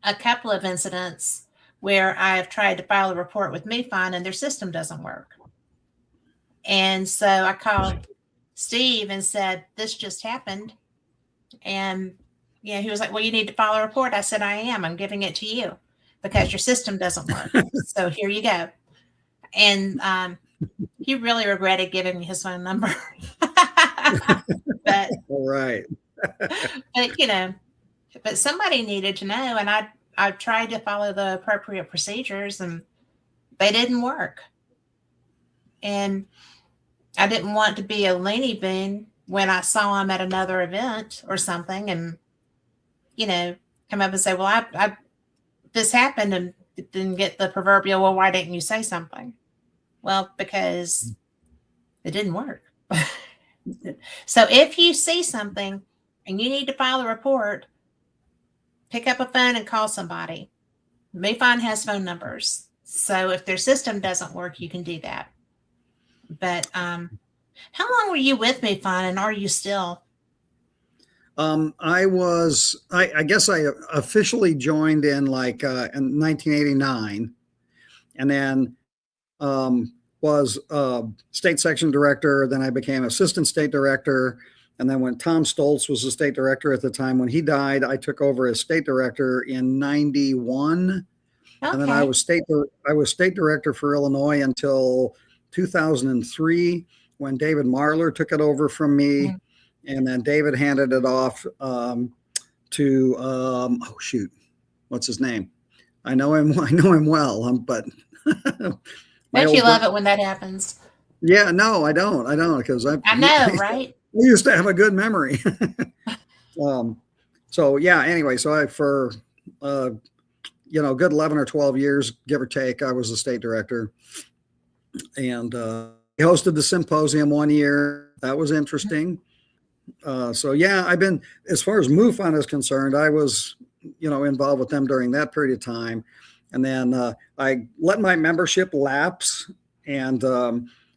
a couple of incidents where I've tried to file a report with MUFON and their system doesn't work. And so I called Steve and said, this just happened. And he was like, well, you need to file a report. I said, I am. I'm giving it to you because your system doesn't work. So here you go. And he really regretted giving me his phone number. But All right. but somebody needed to know, and I tried to follow the appropriate procedures and they didn't work. And I didn't want to be a loony bin when I saw him at another event or something and, come up and say, well, I this happened, and didn't get the proverbial, well, why didn't you say something? Well, because it didn't work. So if you see something and you need to file a report, pick up a phone and call somebody. MUFON has phone numbers. So if their system doesn't work, you can do that. But how long were you with MUFON, and are you still? I guess I officially joined in in 1989, and then was state section director. Then I became assistant state director. And then when Tom Stoltz was the state director at the time, when he died, I took over as state director in 91. Okay. And then I was state director for Illinois until 2003, when David Marler took it over from me. Mm-hmm. And then David handed it off to what's his name? I know him well, but don't you love it when that happens? Yeah, no, I don't, because I know, right? We used to have a good memory. So yeah, anyway, so for good 11 or 12 years, give or take, I was the state director, and he hosted the symposium one year. That was interesting. So yeah, I've been, as far as MUFON is concerned, I was, involved with them during that period of time. And then I let my membership lapse, and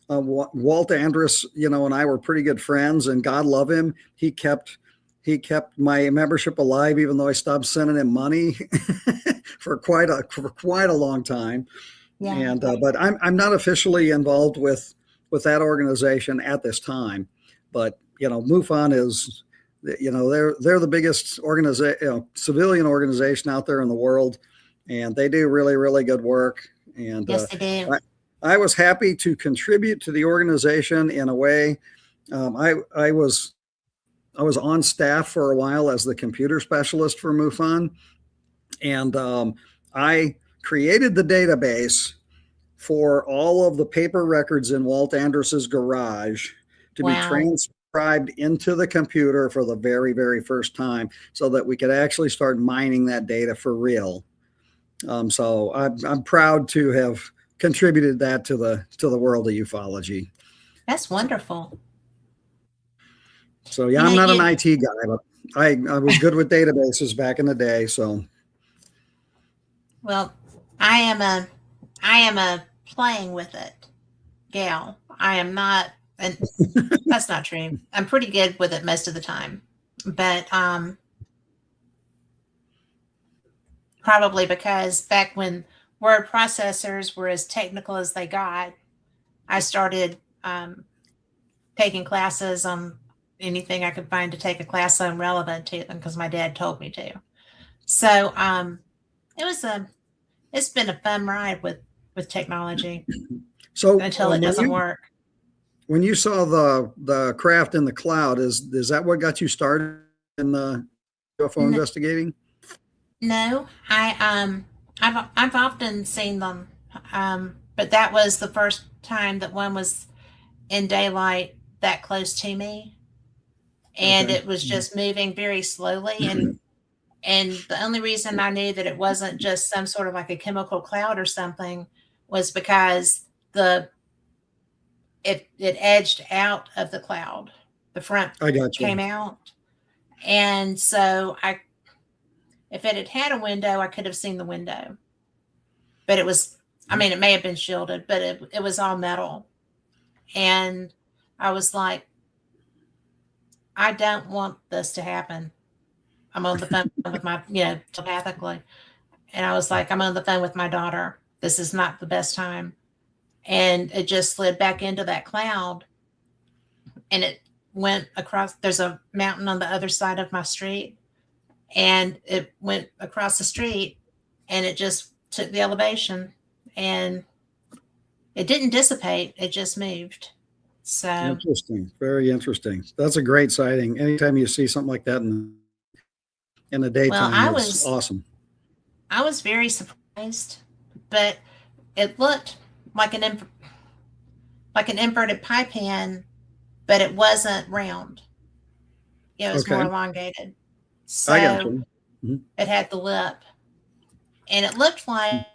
Walt Andrus, and I were pretty good friends, and God love him. He kept my membership alive, even though I stopped sending him money for quite a long time. Yeah. And but I'm not officially involved with that organization at this time. But MUFON is, they're the biggest civilian organization out there in the world, and they do really, really good work. And yes, they do. I was happy to contribute to the organization in a way. I was on staff for a while as the computer specialist for MUFON, and I created the database for all of the paper records in Walt Andrus's garage to be transcribed into the computer for the very, very first time, so that we could actually start mining that data for real. So I'm proud to have contributed that to the world of ufology. That's wonderful. So yeah, I'm not an IT guy, but I was good with databases back in the day. So, well, I am a playing with it gal. I am not, and that's not true. I'm pretty good with it most of the time, but probably because back when word processors were as technical as they got, I started taking classes on anything I could find to take a class on relevant to them, because my dad told me to. So it's been a fun ride with technology. So until it doesn't work. When you saw the craft in the cloud, is that what got you started in the UFO investigating? No, I I've often seen them, but that was the first time that one was in daylight that close to me, and Okay. it was just moving very slowly. And the only reason I knew that it wasn't just some sort of like a chemical cloud or something was because the it edged out of the cloud. The front I got came you. out, and so I if it had had a window, I could have seen the window, but it was. I mean, it may have been shielded, but it was all metal. And I was like, I don't want this to happen. I'm on the phone with my, telepathically. And I was like, I'm on the phone with my daughter. This is not the best time. And it just slid back into that cloud and it went across. There's a mountain on the other side of my street. And it went across the street and it just took the elevation and it didn't dissipate. It just moved. So, Interesting. Very interesting. That's a great sighting. Anytime you see something like that in the well, daytime, it's awesome. I was very surprised, but it looked like like an inverted pie pan, but it wasn't round. It was more Okay. elongated. I got So you. Mhm. it had the lip, and it looked like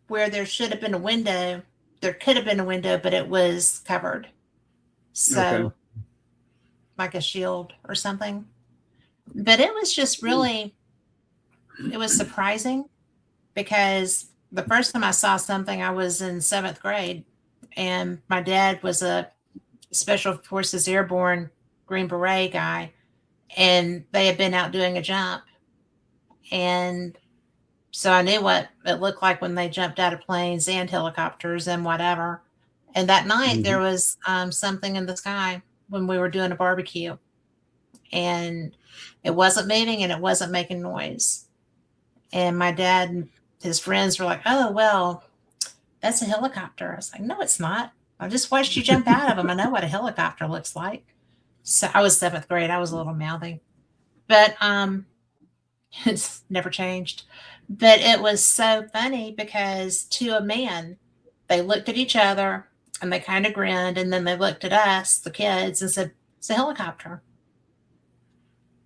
where there should have been a window, there could have been a window, but it was covered. Okay. So like a shield or something. But it was just really, it was surprising because the first time I saw something, I was in 7th grade, and my dad was a Special Forces Airborne Green Beret guy, and they had been out doing a jump. And so I knew what it looked like when they jumped out of planes and helicopters and whatever. And that night, there Mhm. was something in the sky when we were doing a barbecue, and it wasn't moving and it wasn't making noise. And my dad and his friends were like, "Oh, well, that's a helicopter." I was like, "No, it's not. I just watched you jump out of them. I know what a helicopter looks like." So I was 7th grade. I was a little mouthy, but it's never changed. But it was so funny because to a man, they looked at each other and they kind of grinned, and then they looked at us, the kids, and said, "It's a helicopter."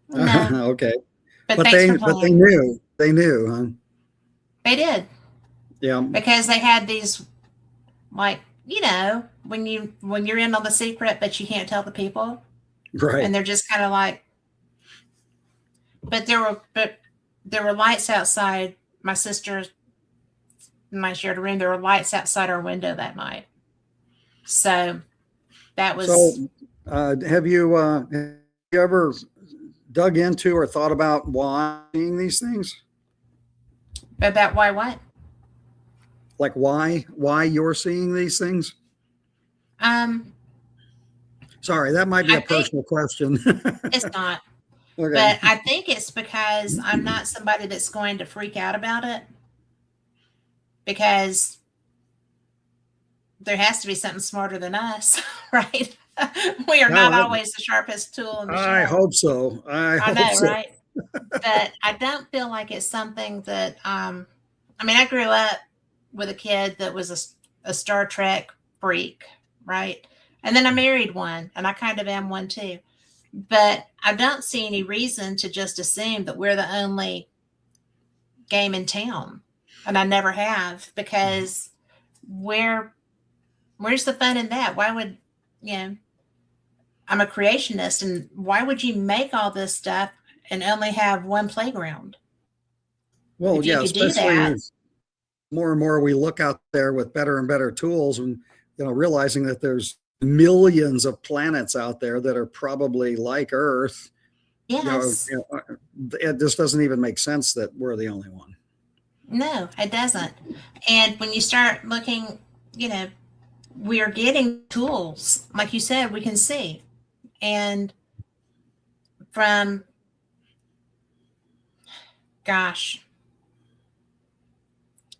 No, Okay. but But thanks for they playing. knew. They knew, huh? They did Yeah. because they had these, like, when you're in on the secret, but you can't tell the people, Right. and they're just kind of like. But there were lights outside. My sister and I shared a room. There were lights outside our window that night. So that was So, have you ever dug into or thought about why seeing these things? about why what? Like why you're seeing these things? Um, Sorry, that might be I a think personal question. it's not, Okay. but I think it's because I'm not somebody that's going to freak out about it because there has to be something smarter than us, right? We are Well, not always the sharpest tool in the I shed. hope so. I I hope know, so. right? But I don't feel like it's something that I mean, I grew up with a kid that was a Star Trek freak, right? And then I married one, and I kind of am one too. But I don't see any reason to just assume that we're the only game in town. And I never have because where where's the fun in that? Why would you know, I'm a creationist, and why would you make all this stuff and only have one playground? Well, If you yeah, could do especially that, as more and more we look out there with better and better tools and realizing that there's millions of planets out there that are probably like Earth. yes. It just doesn't even make sense that we're the only one. No, it doesn't. And when you start looking, you know, we are getting tools. Like you said, we can see. And from, gosh,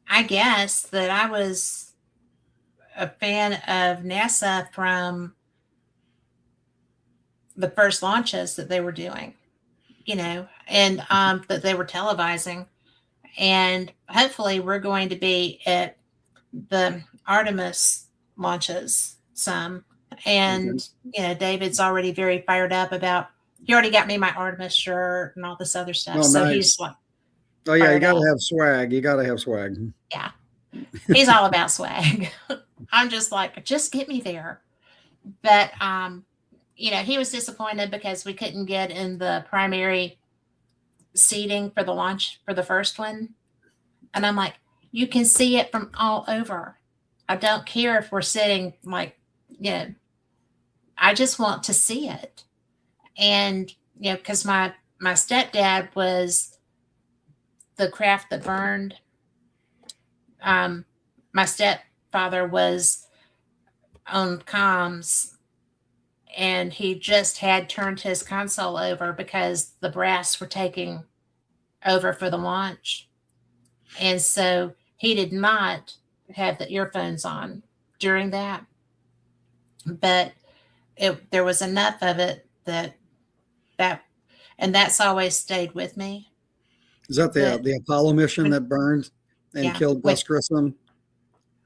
I guess that I was a fan of NASA from the first launches that they were doing, and that they were televising. And hopefully we're going to be at the Artemis launches some. And, David's already very fired up about, he already got me my Artemis shirt and all this other stuff. Oh, so nice. he's like, oh yeah, you fired got up. to have swag. You got to have swag. Yeah. He's all about swag. I'm just like, just get me there. But, he was disappointed because we couldn't get in the primary seating for the launch for the first one. And I'm like, you can see it from all over. I don't care if we're sitting like, I just want to see it. And, because my stepdad was the craft that burned. My stepfather was on comms, and he just had turned his console over because the brass were taking over for the launch. And so he did not have the earphones on during that. But there was enough of it that and that's always stayed with me. Is that the Apollo mission that burned and killed Gus Grissom?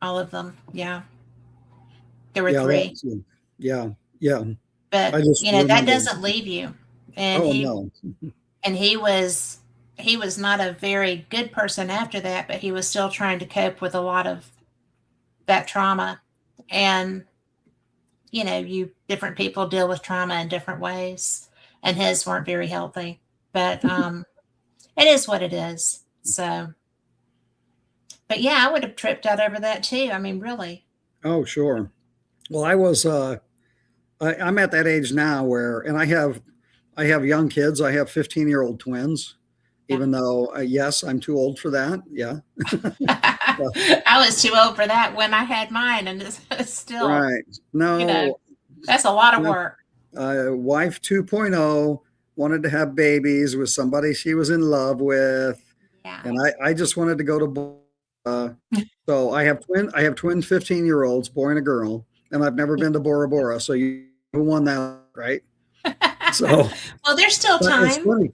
All of them, yeah. There were 3. Yeah. But that doesn't leave you. And he was not a very good person after that, but he was still trying to cope with a lot of that trauma. And different people deal with trauma in different ways, and his weren't very healthy. But it is what it is. So, but yeah, I would have tripped out over that too. I mean, really. Oh, sure. Well, I was. I'm at that age now where, and I have young kids. I have 15-year-old twins. Even though, yes, I'm too old for that. Yeah. I was too old for that when I had mine, and it's still right. No, that's a lot of work. Wife 2.0 wanted to have babies with somebody she was in love with, and I just wanted to go to. So I have twin 15-year-olds, boy and a girl, and I've never been to Bora Bora. So you won that, right? So well, there's still time.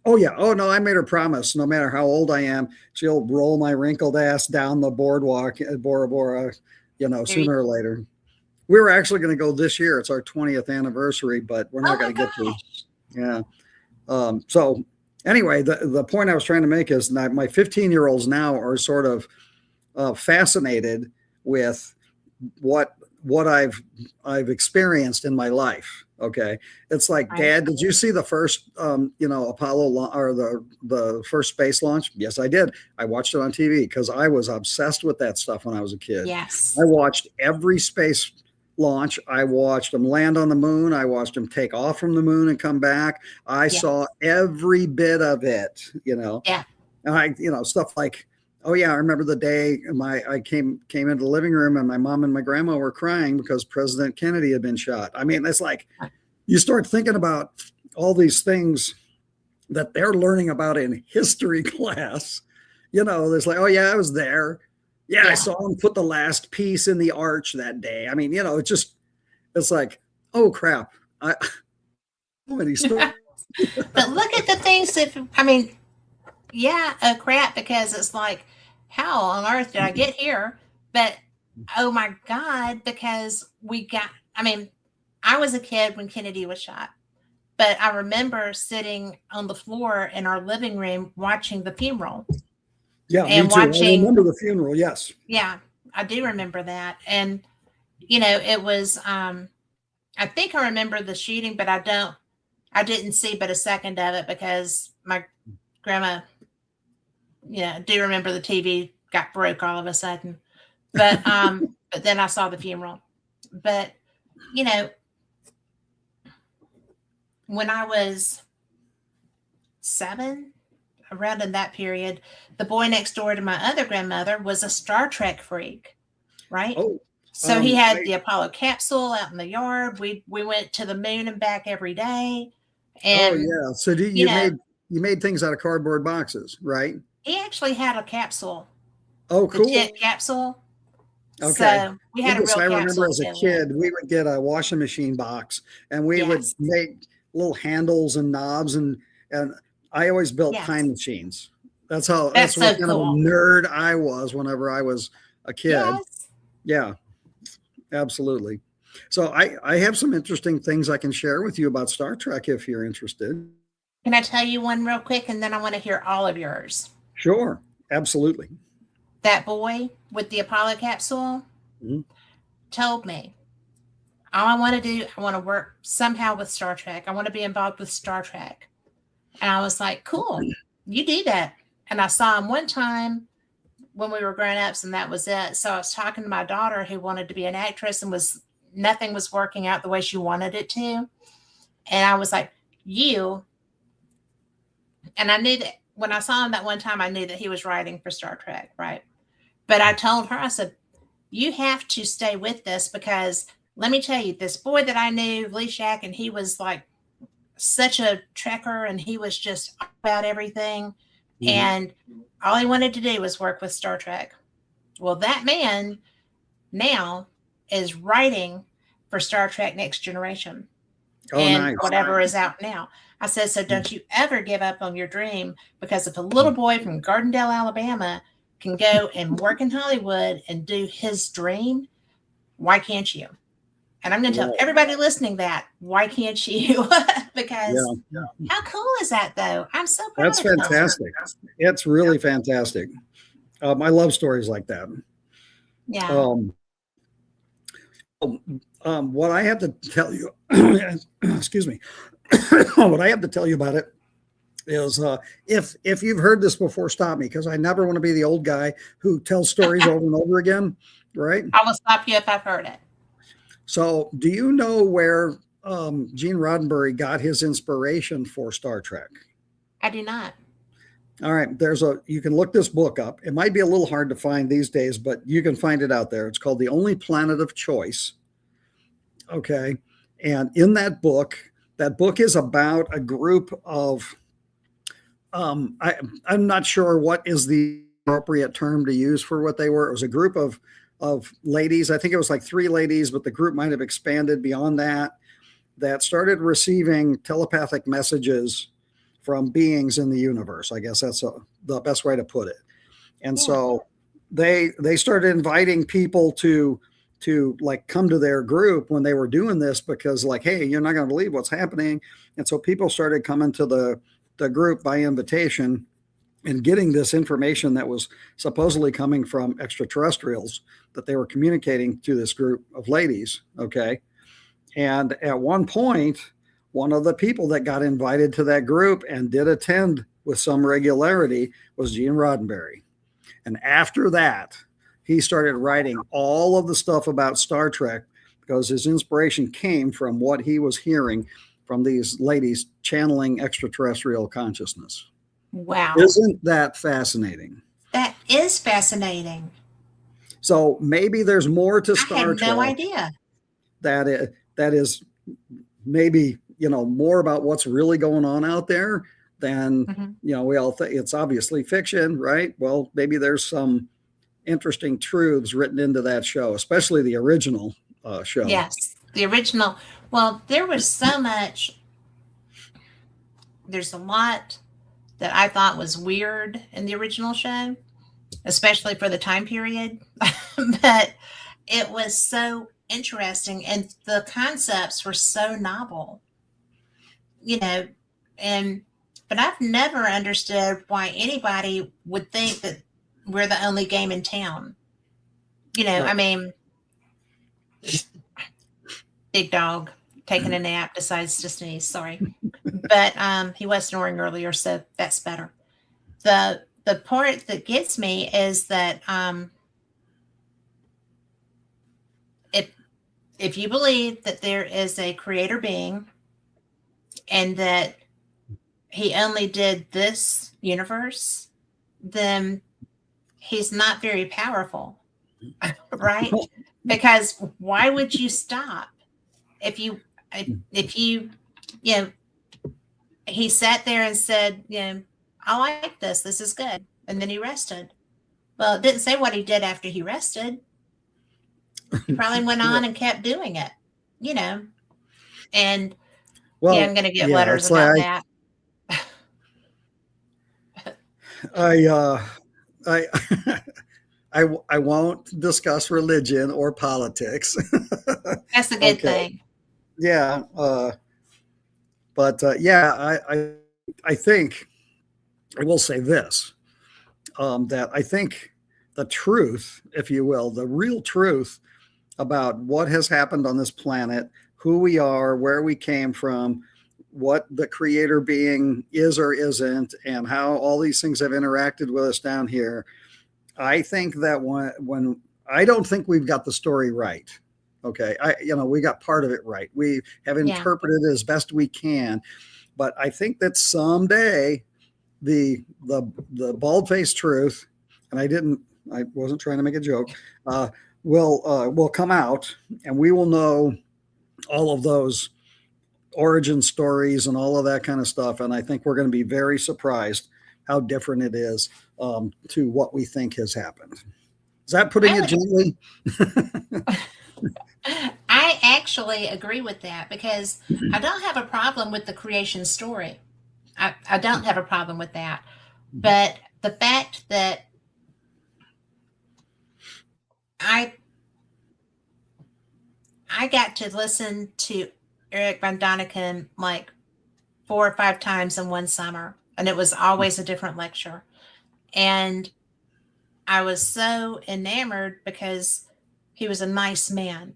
Oh, yeah. Oh, no, I made her promise. No matter how old I am, she'll roll my wrinkled ass down the boardwalk at Bora Bora, sooner or later. We were actually going to go this year. It's our 20th anniversary, but we're not going to get to. Yeah. So anyway, the point I was trying to make is that my 15-year-olds now are sort of fascinated with what I've experienced in my life. Okay. It's like, Dad, did you see the first, Apollo or the first space launch? Yes, I did. I watched it on TV because I was obsessed with that stuff when I was a kid. Yes. I watched every space launch. I watched them land on the moon. I watched them take off from the moon and come back. I saw every bit of it, Yeah. And stuff like, oh yeah, I remember the day I came into the living room and my mom and my grandma were crying because President Kennedy had been shot. I mean, it's like you start thinking about all these things that they're learning about in history class. There's like, oh yeah, I was there. Yeah, I saw him put the last piece in the arch that day. I mean, it's like, oh crap. So many stories. But look at the things crap, because it's like, how on earth did I get here? But oh my God, because I was a kid when Kennedy was shot, but I remember sitting on the floor in our living room watching the funeral. Yeah, and me too. I remember the funeral. Yes. Yeah, I do remember that. And, it was, I think I remember the shooting, but I didn't see but a second of it because my grandma, I do remember the TV got broke all of a sudden, but but then I saw the funeral. But when I was 7, around in that period, the boy next door to my other grandmother was a Star Trek freak, right? Oh, so he had the Apollo capsule out in the yard. We went to the moon and back every day. And yeah. So you made things out of cardboard boxes, right? He actually had a capsule. Oh, cool. The jet capsule. Okay. So we had a real capsule. I remember as a kid, we would get a washing machine box and we would make little handles and knobs and I always built time machines. That's That's so what kind of a cool. nerd I was whenever I was a kid. Yes. Yeah, absolutely. So I have some interesting things I can share with you about Star Trek if you're interested. Can I tell you one real quick, and then I want to hear all of yours? Sure, absolutely. That boy with the Apollo capsule Mhm. told me, all I want to do, I want to work somehow with Star Trek. I want to be involved with Star Trek. And I was like, cool, you do that. And I saw him one time when we were grown ups, and that was it. So I was talking to my daughter who wanted to be an actress, and nothing was working out the way she wanted it to. And I was like, and I knew that when I saw him that one time, I knew that he was writing for Star Trek, right? But I told her, I said, you have to stay with this, because let me tell you, this boy that I knew, Lee Shack, and he was like such a trekker, and he was just about everything. Mhm. And all he wanted to do was work with Star Trek. Well, that man now is writing for Star Trek Next Generation. Oh, And nice. whatever is out now. I said, so don't you ever give up on your dream, because if a little boy from Gardendale, Alabama can go and work in Hollywood and do his dream, why can't you? And I'm going to tell everybody listening that, why can't you? Because how cool is that, though? I'm so proud That's of him. fantastic. It's really fantastic. I love stories like that. Yeah. What I have to tell you, excuse me, what I have to tell you about it is, if you've heard this before, stop me, because I never want to be the old guy who tells stories over and over again, right? I will stop you if I've heard it. So, do you know where Gene Roddenberry got his inspiration for Star Trek? I do not. All right, you can look this book up. It might be a little hard to find these days, but you can find it out there. It's called The Only Planet of Choice. Okay. And in that book is about a group of, I'm not sure what is the appropriate term to use for what they were. It was a group of ladies. I think it was like 3 ladies, but the group might have expanded beyond that started receiving telepathic messages from beings in the universe. I guess that's the best way to put it. And so they started inviting people to like come to their group when they were doing this, because like, hey, you're not going to believe what's happening. And so people started coming to the group by invitation and getting this information that was supposedly coming from extraterrestrials that they were communicating to this group of ladies. Okay. And at one point, one of the people that got invited to that group and did attend with some regularity was Gene Roddenberry. And after that, he started writing all of the stuff about Star Trek, because his inspiration came from what he was hearing from these ladies channeling extraterrestrial consciousness. Wow. Isn't that fascinating? That is fascinating. So maybe there's more to Star Trek. I had no idea. That is maybe, more about what's really going on out there than, we all think. It's obviously fiction, right? Well, maybe there's some interesting truths written into that show, especially the original show. Yes, the original. Well, there was so much. There's a lot that I thought was weird in the original show, especially for the time period. But it was so interesting, and the concepts were so novel, but I've never understood why anybody would think that we're the only game in town. I mean, big dog taking a nap, decides to sneeze. Sorry. But he was snoring earlier, so that's better. The part that gets me is that if you believe that there is a creator being and that he only did this universe, then he's not very powerful, right? Because why would you stop if you he sat there and said, I like this. This is good. And then he rested. Well, it didn't say what he did after he rested. He probably went on and kept doing it, And I'm going to get letters about that. I I I won't discuss religion or politics. That's a good Okay. thing. Yeah. But yeah, I think I will say this, that I think the truth, if you will, the real truth about what has happened on this planet, who we are, where we came from, what the creator being is or isn't, and how all these things have interacted with us down here. I think that when I don't think we've got the story right. Okay, we got part of it right. We have Yeah. interpreted it as best we can, but I think that someday the bald faced truth, and I wasn't trying to make a joke, will come out, and we will know all of those origin stories and all of that kind of stuff. And I think we're going to be very surprised how different it is, to what we think has happened. Is that putting it gently? I actually agree with that because I don't have a problem with the creation story. I don't have a problem with that. But the fact that I got to listen to Eric Von Daniken like 4 or 5 times in one summer, and it was always a different lecture. And I was so enamored because he was a nice man.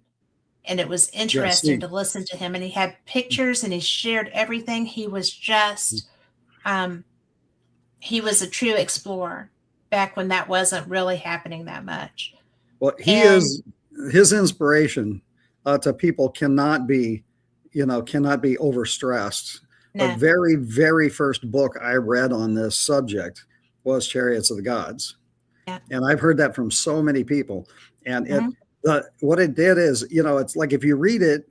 And it was interesting to listen to him. And he had pictures and he shared everything. He was just, he was a true explorer back when that wasn't really happening that much. Well, his inspiration to people cannot be overstressed. No. The very, very first book I read on this subject was Chariots of the Gods. Yeah. And I've heard that from so many people. And what it did is, it's like if you read it,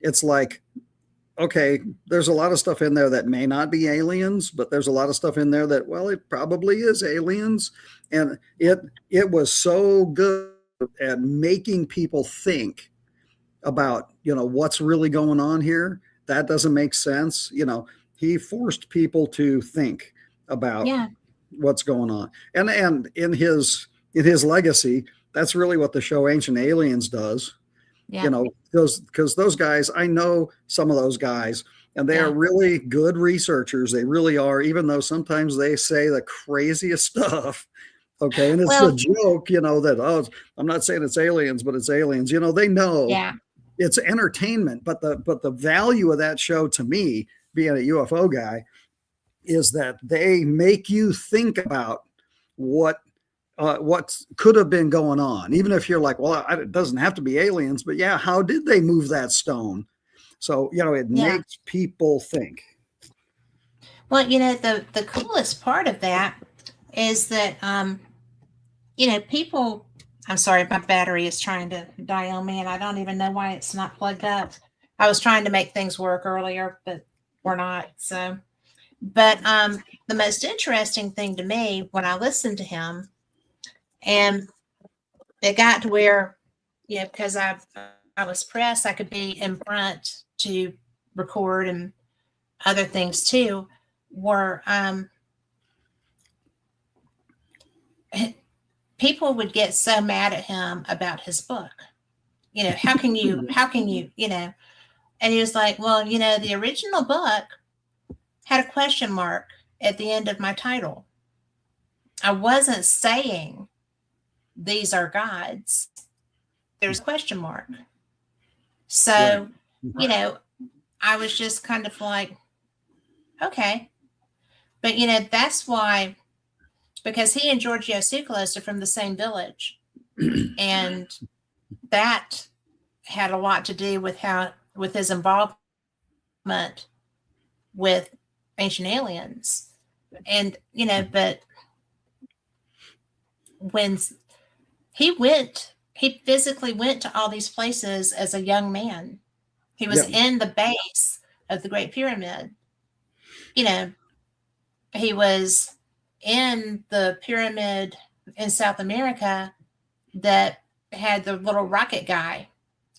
it's like, okay, there's a lot of stuff in there that may not be aliens, but there's a lot of stuff in there that, well, it probably is aliens. And it was so good at making people think about, what's really going on here. That doesn't make sense. He forced people to think about what's going on. And in his legacy, that's really what the show Ancient Aliens does. Yeah. Because those guys, I know some of those guys, and they are really good researchers. They really are, even though sometimes they say the craziest stuff. Okay. And it's a joke, that, I'm not saying it's aliens, but it's aliens. They know it's entertainment, but the value of that show to me, being a UFO guy, is that they make you think about what could have been going on, even if you're like, well, it doesn't have to be aliens, but how did they move that stone? So, it makes people think. Well, the coolest part of that is that, people, I'm sorry, my battery is trying to die on me and I don't even know why it's not plugged up. I was trying to make things work earlier, but we're not. So, but the most interesting thing to me when I listened to him, and it got to where, because I was pressed, I could be in front to record and other things too, were people would get so mad at him about his book. How can you, and he was like, well, the original book had a question mark at the end of my title. I wasn't saying these are gods. There's a question mark. So, I was just kind of like, okay. But, that's why, because he and Giorgio Tsoukalos are from the same village. And that had a lot to do with his involvement with Ancient Aliens. And, but when he physically went to all these places as a young man. He was in the base of the Great Pyramid. He was in the pyramid in South America that had the little rocket guy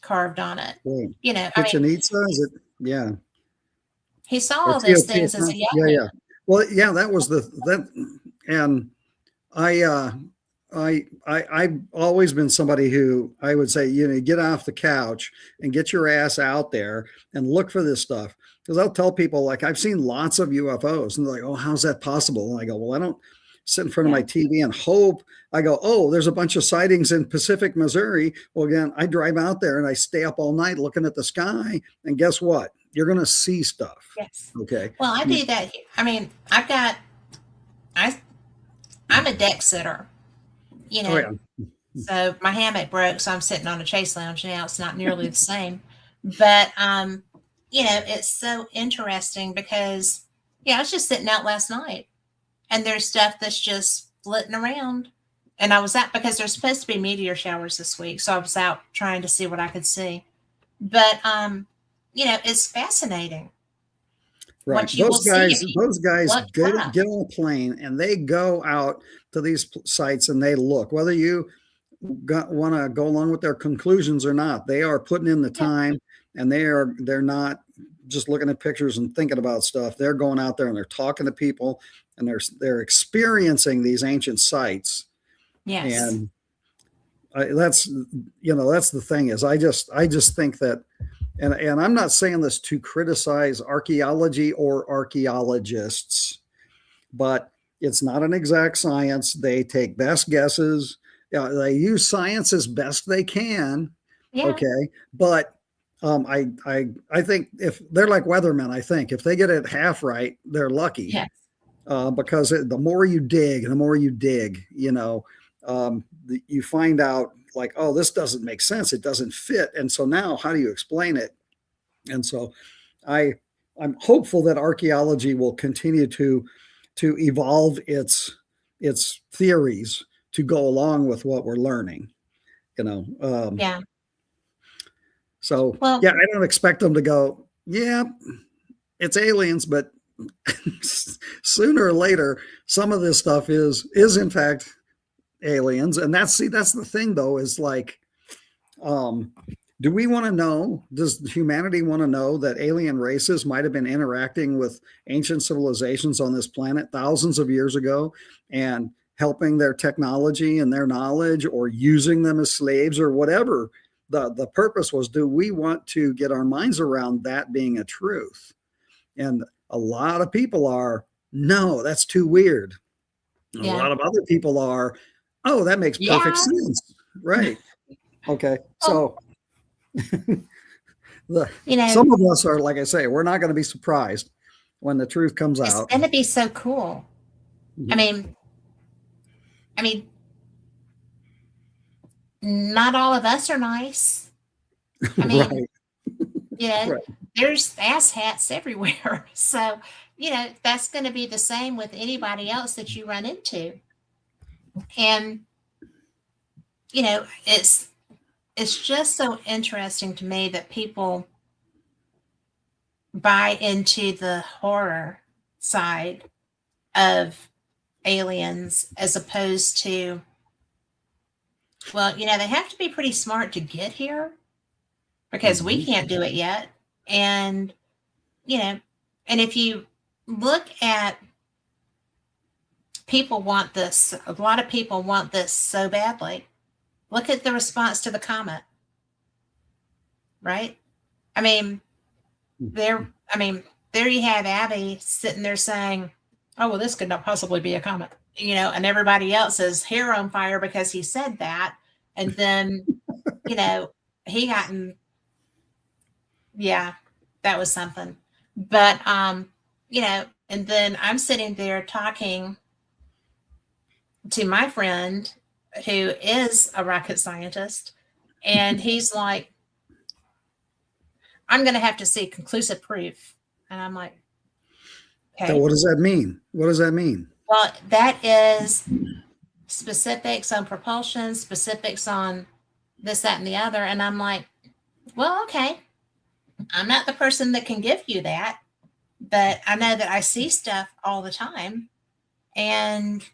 carved on it. Chichen Itza, is it? Yeah. He saw all those things as a young man. Well, yeah, that was and I've always been somebody who I would say, get off the couch and get your ass out there and look for this stuff. Because I'll tell people, like, I've seen lots of UFOs, and they're like, oh, how's that possible? And I go, well, I don't sit in front of my TV and hope. I go, oh, there's a bunch of sightings in Pacific, Missouri. Well, again, I drive out there and I stay up all night looking at the sky. And guess what? You're going to see stuff. Yes. Okay. Well, I do that. I mean, I'm a deck sitter, Oh, yeah. so my hammock broke, so I'm sitting on a chase lounge now. It's not nearly the same, but it's so interesting because I was just sitting out last night, and there's stuff that's just flitting around. And I was out because there's supposed to be meteor showers this week, so I was out trying to see what I could see. But it's fascinating. Right. Those guys get on a plane and they go out to these sites and they look, whether you want to go along with their conclusions or not. They are putting in the time, and they're not just looking at pictures and thinking about stuff. They're going out there and they're talking to people, and they're experiencing these ancient sites. Yes. And that's the thing is, I just think that, and I'm not saying this to criticize archaeology or archaeologists, but it's not an exact science. They take best guesses. They use science as best they can. Yeah. Okay. But I think if they're like weathermen, I think if they get it half right, they're lucky. Yes. Because the more you dig, you find out, like, oh, this doesn't make sense. It doesn't fit. And so now how do you explain it? And so I'm hopeful that archaeology will continue to evolve its theories to go along with what we're learning, Yeah. So, Well, I don't expect them to go, yeah, it's aliens, but sooner or later, some of this stuff is in fact aliens. And that's the thing, though, is like, do we want to know, does humanity want to know that alien races might have been interacting with ancient civilizations on this planet thousands of years ago and helping their technology and their knowledge, or using them as slaves, or whatever the purpose was? Do we want to get our minds around that being a truth? And a lot of people are, no, that's too weird. A lot of other people are, oh, that makes perfect sense. Right. Okay. So some of us are, like I say, we're not going to be surprised when the truth comes out. It's going to be so cool. I mean, not all of us are nice. I mean, right. There's asshats everywhere. So, that's going to be the same with anybody else that you run into. And, it's just so interesting to me that people buy into the horror side of aliens as opposed to, well, they have to be pretty smart to get here because we can't do it yet. And, and if you look at people want this, a lot of people want this so badly. Look at the response to the comet, right? I mean, there you have Abby sitting there saying, oh, well, this could not possibly be a comet, and everybody else is hair on fire because he said that. And then, he got that was something. But, and then I'm sitting there talking to my friend who is a rocket scientist, and he's like, I'm going to have to see conclusive proof. And I'm like, okay. So what does that mean? Well, that is specifics on propulsion, specifics on this, that, and the other. And I'm like, well, okay. I'm not the person that can give you that, but I know that I see stuff all the time, and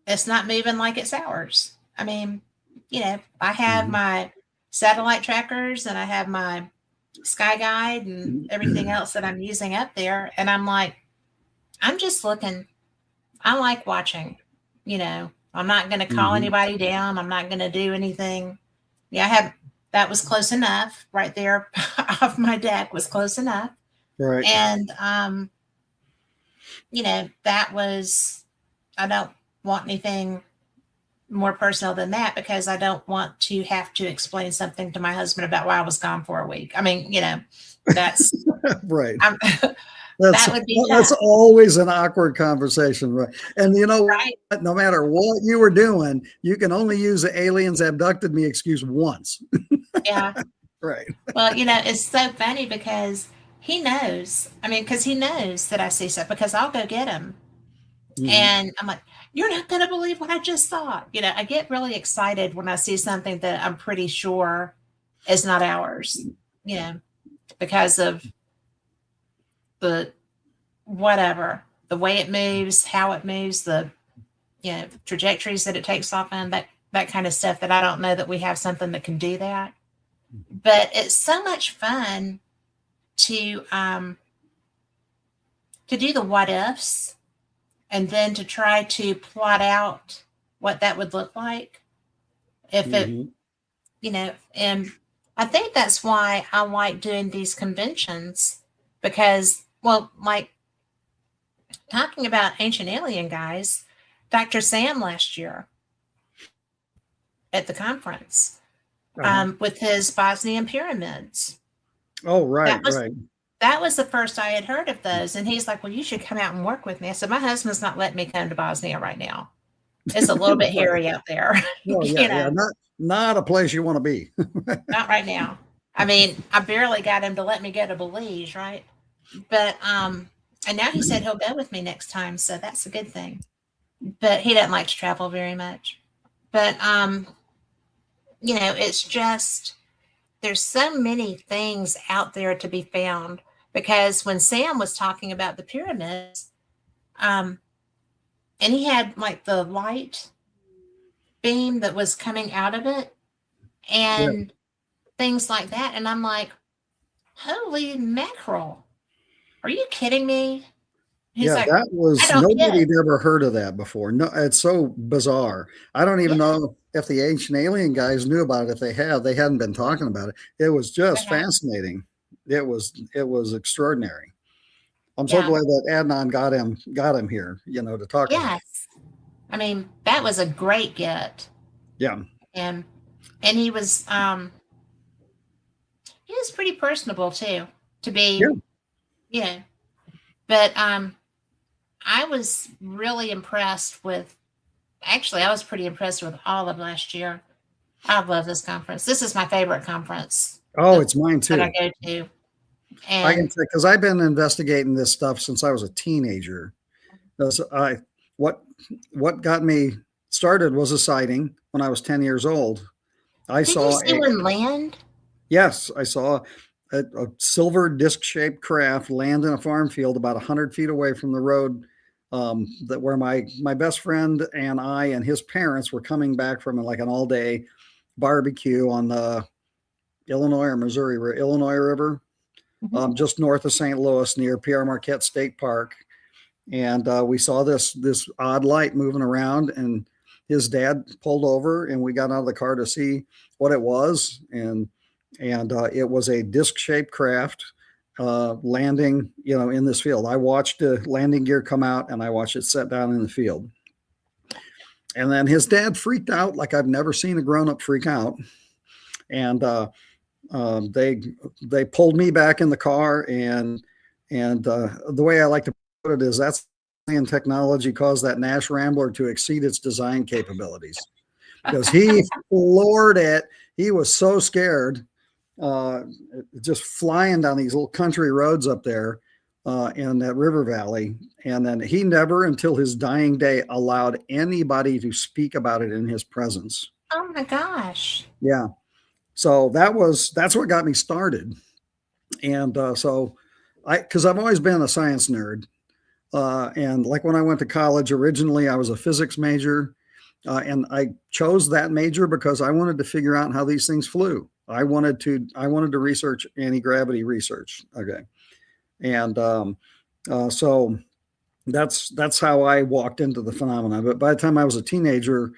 it's not moving like it's ours. I mean, I have my satellite trackers, and I have my Sky Guide and everything else that I'm using up there. And I'm like, I'm just looking. I like watching, I'm not going to call anybody down. I'm not going to do anything. Yeah, that was close enough right there off my deck was close enough. Right. And, that was, I don't want anything more personal than that because I don't want to have to explain something to my husband about why I was gone for a week. I mean, that's right. That would be that's always an awkward conversation, right? And right? no matter what you were doing, you can only use the aliens abducted me excuse once. Yeah. Right. Well, it's so funny because he knows. I mean, because he knows that I see stuff because I'll go get him. And I'm like, you're not going to believe what I just saw. I get really excited when I see something that I'm pretty sure is not ours, because of the the way it moves, how it moves, the trajectories that it takes off on, that kind of stuff that I don't know that we have something that can do that. But it's so much fun to do the what ifs and then to try to plot out what that would look like if it, and I think that's why I like doing these conventions because, well, like talking about ancient alien guys, Dr. Sam last year at the conference with his Bosnian pyramids. Oh, right, right. That was the first I had heard of those. And he's like, well, you should come out and work with me. I said, my husband's not letting me come to Bosnia right now. It's a little bit hairy out there. Well, yeah, not a place you want to be. Not right now. I mean, I barely got him to let me go to Belize, right? But, and now he said he'll go with me next time. So that's a good thing. But he doesn't like to travel very much. But, it's just, there's so many things out there to be found. Because when Sam was talking about the pyramids, and he had like the light beam that was coming out of it and things like that. And I'm like, holy mackerel. Are you kidding me? He's like, that was, nobody'd ever heard of that before. No, it's so bizarre. I don't even know if the ancient alien guys knew about it. If they hadn't been talking about it. It was just fascinating. It was extraordinary. I'm so glad that Adnan got him here, to talk about it. I mean, that was a great get. Yeah. And he was pretty personable too, to be, but I was really impressed with, actually, I was pretty impressed with all of last year. I love this conference. This is my favorite conference. Oh, it's mine too. That I go to. And I can say, because I've been investigating this stuff since I was a teenager. What got me started was a sighting when I was 10 years old. Did you see one land? Yes, I saw a silver disc-shaped craft land in a farm field about 100 feet away from the road where my best friend and I and his parents were coming back from like an all-day barbecue on the Illinois River, just north of St. Louis near Pierre Marquette State Park. And we saw this odd light moving around, and his dad pulled over, and we got out of the car to see what it was. And it was a disc-shaped craft landing, in this field. I watched the landing gear come out, and I watched it set down in the field. And then his dad freaked out like I've never seen a grown-up freak out. And they pulled me back in the car, and the way I like to put it is that's alien technology caused that Nash Rambler to exceed its design capabilities, because he floored it. He was so scared, just flying down these little country roads up there in that river valley. And then he never, until his dying day, allowed anybody to speak about it in his presence. Oh my gosh. Yeah. So that's what got me started. And because I've always been a science nerd. And like when I went to college, originally I was a physics major, and I chose that major because I wanted to figure out how these things flew. I wanted to research anti-gravity research. Okay. And so that's how I walked into the phenomenon. But by the time I was a teenager,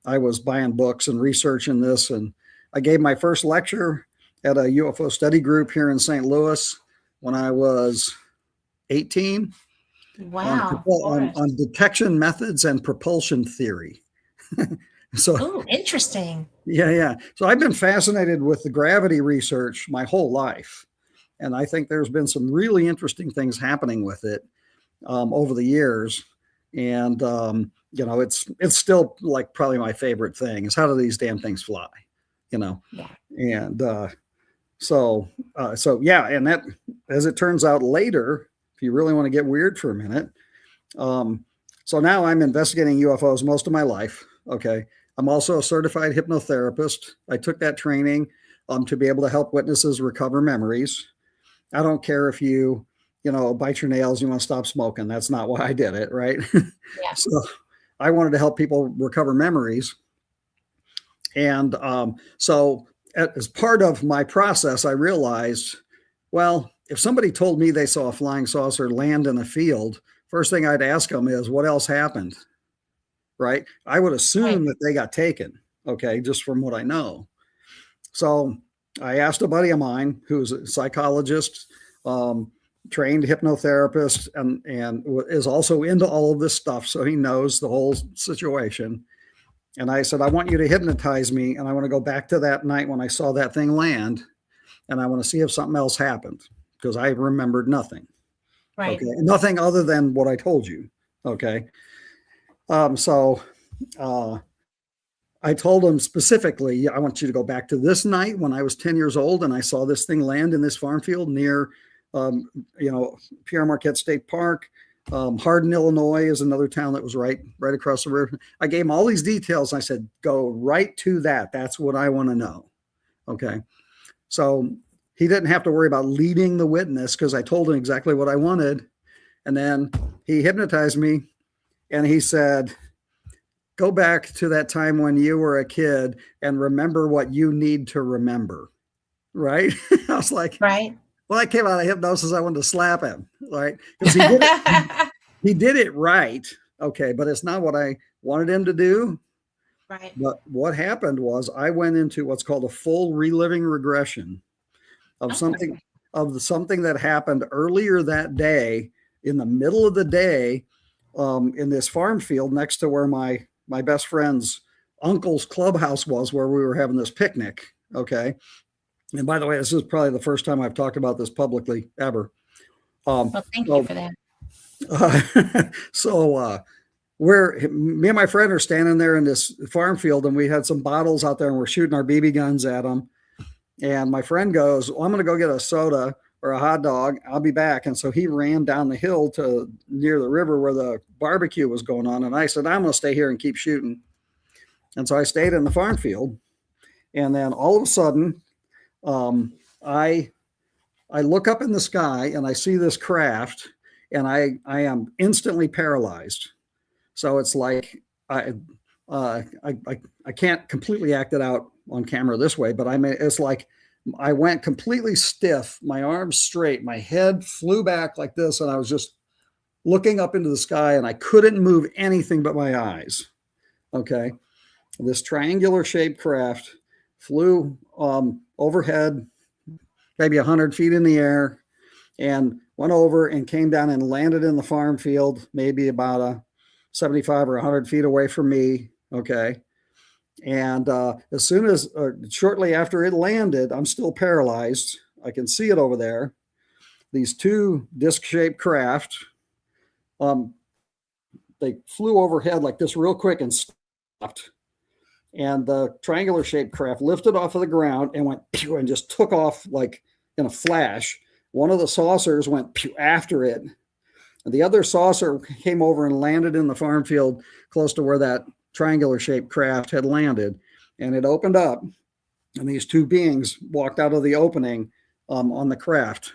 I was buying books and researching this. And I gave my first lecture at a UFO study group here in St. Louis when I was 18 Wow. on detection methods and propulsion theory. So, oh, interesting. Yeah. So I've been fascinated with the gravity research my whole life. And I think there's been some really interesting things happening with it over the years. And, it's still like probably my favorite thing is how do these damn things fly, Yeah. And so yeah. And that, as it turns out later, if you really want to get weird for a minute. So now I'm investigating UFOs most of my life. Okay. I'm also a certified hypnotherapist. I took that training to be able to help witnesses recover memories. I don't care if you bite your nails, you want to stop smoking. That's not why I did it, right? Yeah. So I wanted to help people recover memories. And so as part of my process, I realized, well, if somebody told me they saw a flying saucer land in a field, first thing I'd ask them is, what else happened? Right? I would assume that they got taken, okay, just from what I know. So I asked a buddy of mine who's a psychologist, trained hypnotherapist, and is also into all of this stuff. So he knows the whole situation. And I said, I want you to hypnotize me. And I want to go back to that night when I saw that thing land. And I want to see if something else happened because I remembered nothing. Right. Okay. Nothing other than what I told you. Okay. So I told him specifically, I want you to go back to this night when I was 10 years old and I saw this thing land in this farm field near, Pierre Marquette State Park. Hardin, Illinois is another town that was right across the river. I gave him all these details. I said, go right to that. That's what I want to know. Okay. So he didn't have to worry about leading the witness because I told him exactly what I wanted. And then he hypnotized me and he said, go back to that time when you were a kid and remember what you need to remember. Right. I was like, right. Well, I came out of hypnosis. I wanted to slap him, right? Because he did it right. Okay. But it's not what I wanted him to do. Right. But what happened was I went into what's called a full reliving regression of something that happened earlier that day in the middle of the day in this farm field next to where my best friend's uncle's clubhouse was, where we were having this picnic. Okay. And by the way, this is probably the first time I've talked about this publicly ever. Well, thank you for that. Where me and my friend are standing there in this farm field and we had some bottles out there and we're shooting our BB guns at them. And my friend goes, well, I'm going to go get a soda or a hot dog. I'll be back. And so he ran down the hill to near the river where the barbecue was going on. And I said, I'm going to stay here and keep shooting. And so I stayed in the farm field. And then all of a sudden, I look up in the sky and I see this craft and I am instantly paralyzed. So it's like, I can't completely act it out on camera this way, but it's like I went completely stiff, my arms straight, my head flew back like this. And I was just looking up into the sky and I couldn't move anything but my eyes. Okay. This triangular shaped craft flew overhead, maybe 100 feet in the air, and went over and came down and landed in the farm field, maybe about 75 or 100 feet away from me. Okay. And as soon as shortly after it landed, I'm still paralyzed. I can see it over there. These two disc-shaped craft, they flew overhead like this real quick and stopped. And the triangular shaped craft lifted off of the ground and went pew and just took off like in a flash. One of the saucers went pew after it. And the other saucer came over and landed in the farm field close to where that triangular shaped craft had landed. And it opened up and these two beings walked out of the opening on the craft.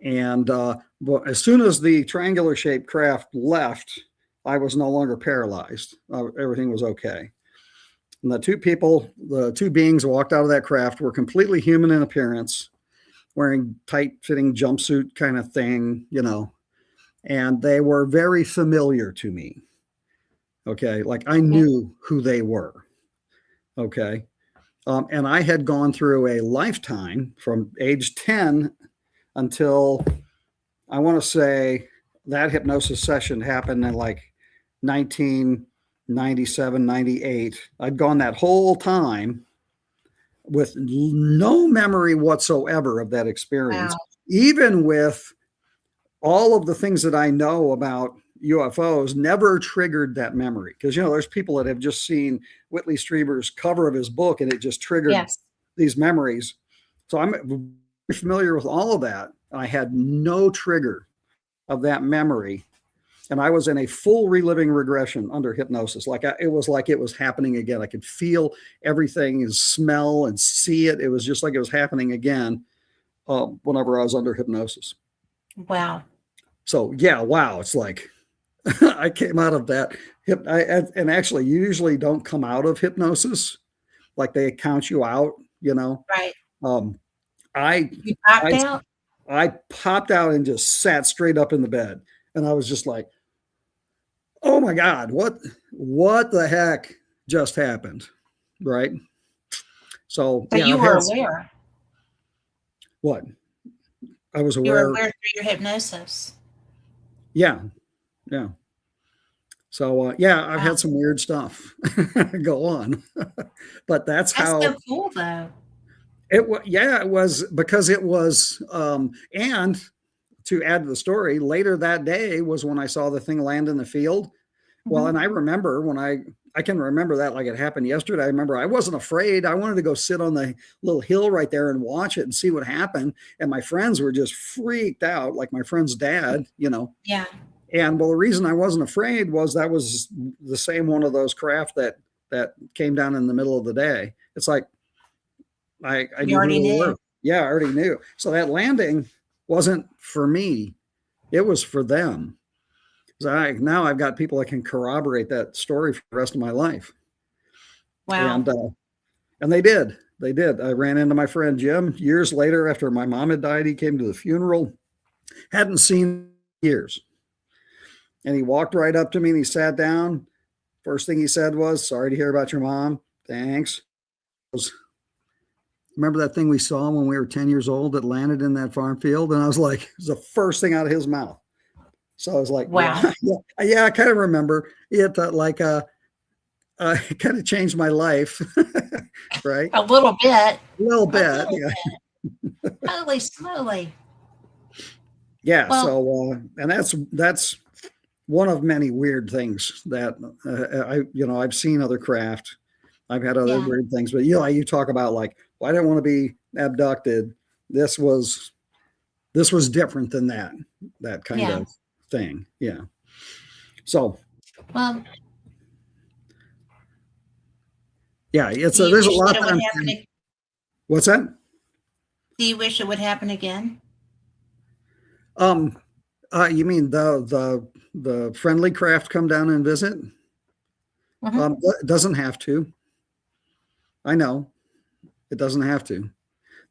And but as soon as the triangular shaped craft left, I was no longer paralyzed. Everything was okay. And the two beings walked out of that craft were completely human in appearance, wearing tight fitting jumpsuit kind of thing, and they were very familiar to me. Okay. Like I knew who they were. Okay. And I had gone through a lifetime from age 10 until I want to say that hypnosis session happened in like 1997, 98. I'd gone that whole time with no memory whatsoever of that experience, Wow. even with all of the things that I know about UFOs never triggered that memory. Because, there's people that have just seen Whitley Strieber's cover of his book and it just triggered Yes. these memories. So I'm very familiar with all of that. I had no trigger of that memory. And I was in a full reliving regression under hypnosis. It was happening again. I could feel everything and smell and see it. It was just like it was happening again whenever I was under hypnosis. Wow. So yeah, wow. It's like I came out of that. And actually, you usually don't come out of hypnosis. Like they count you out, Right. You popped out? I popped out and just sat straight up in the bed. And I was just like, oh my God, what the heck just happened? Right. So So you were aware. What? I was You aware. were aware through your hypnosis. Yeah. Yeah. So I've had some weird stuff go on, but that's how. So cool though. It was because it was, and to add to the story, later that day was when I saw the thing land in the field. Well, and I remember when I can remember that like it happened yesterday. I remember I wasn't afraid. I wanted to go sit on the little hill right there and watch it and see what happened. And my friends were just freaked out, like my friend's dad, Yeah. And well, the reason I wasn't afraid was that was the same one of those craft that came down in the middle of the day. It's like I You already knew. Yeah, I already knew. So that landing wasn't for me. It was for them. So now I've got people that can corroborate that story for the rest of my life. Wow. And they did. They did. I ran into my friend Jim years later after my mom had died. He came to the funeral, hadn't seen him in years. And he walked right up to me and he sat down. First thing he said was, "Sorry to hear about your mom. Thanks." Remember that thing we saw when we were 10 years old that landed in that farm field? And I was like, it was the first thing out of his mouth. So I was like, wow. Yeah, I kind of remember it. It kind of changed my life, right? A little bit. Yeah. Holy smoly. Yeah. Well, so, and that's one of many weird things that I've seen other craft. I've had other weird things, but you talk about like, well, I didn't want to be abducted. This was different than that kind of thing. Yeah. So, well, yeah, there's a lot of What's that? Do you wish it would happen again? You mean the friendly craft come down and visit? It doesn't have to. I know it doesn't have to.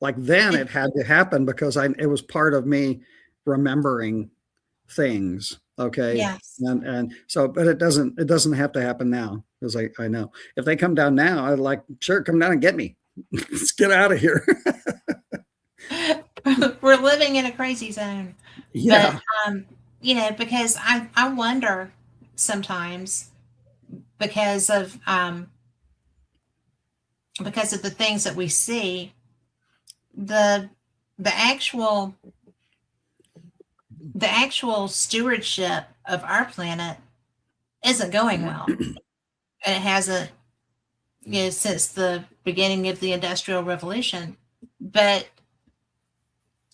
Like then it had to happen because it was part of me remembering things. Okay. Yes. And so, but it doesn't have to happen now because I know if they come down now, I'd like, sure, come down and get me. Let's get out of here. We're living in a crazy zone. Yeah. But, because I wonder sometimes because of the things that we see, the actual stewardship of our planet isn't going well. And it hasn't, since the beginning of the Industrial Revolution. But,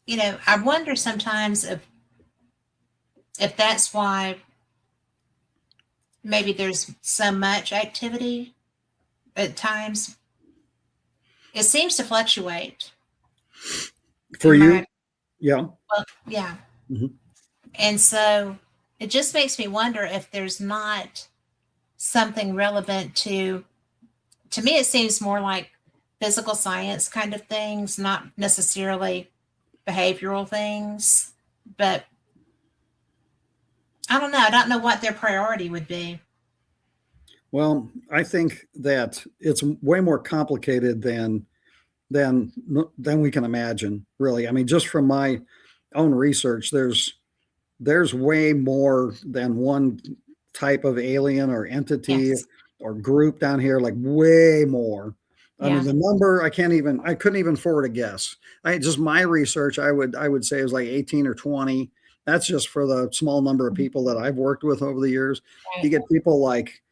I wonder sometimes if that's why maybe there's so much activity at times. It seems to fluctuate. For you? Yeah. Well, yeah. Mm-hmm. And so it just makes me wonder if there's not something relevant to me, it seems more like physical science kind of things, not necessarily behavioral things, but I don't know. I don't know what their priority would be. Well, I think that it's way more complicated than we can imagine, really. I mean, just from my own research, there's way more than one type of alien or entity Yes. or group down here, like way more. I Yeah. mean, the number I couldn't even forward a guess. Just my research, I would say is like 18 or 20. That's just for the small number of people that I've worked with over the years. Right. You get people like,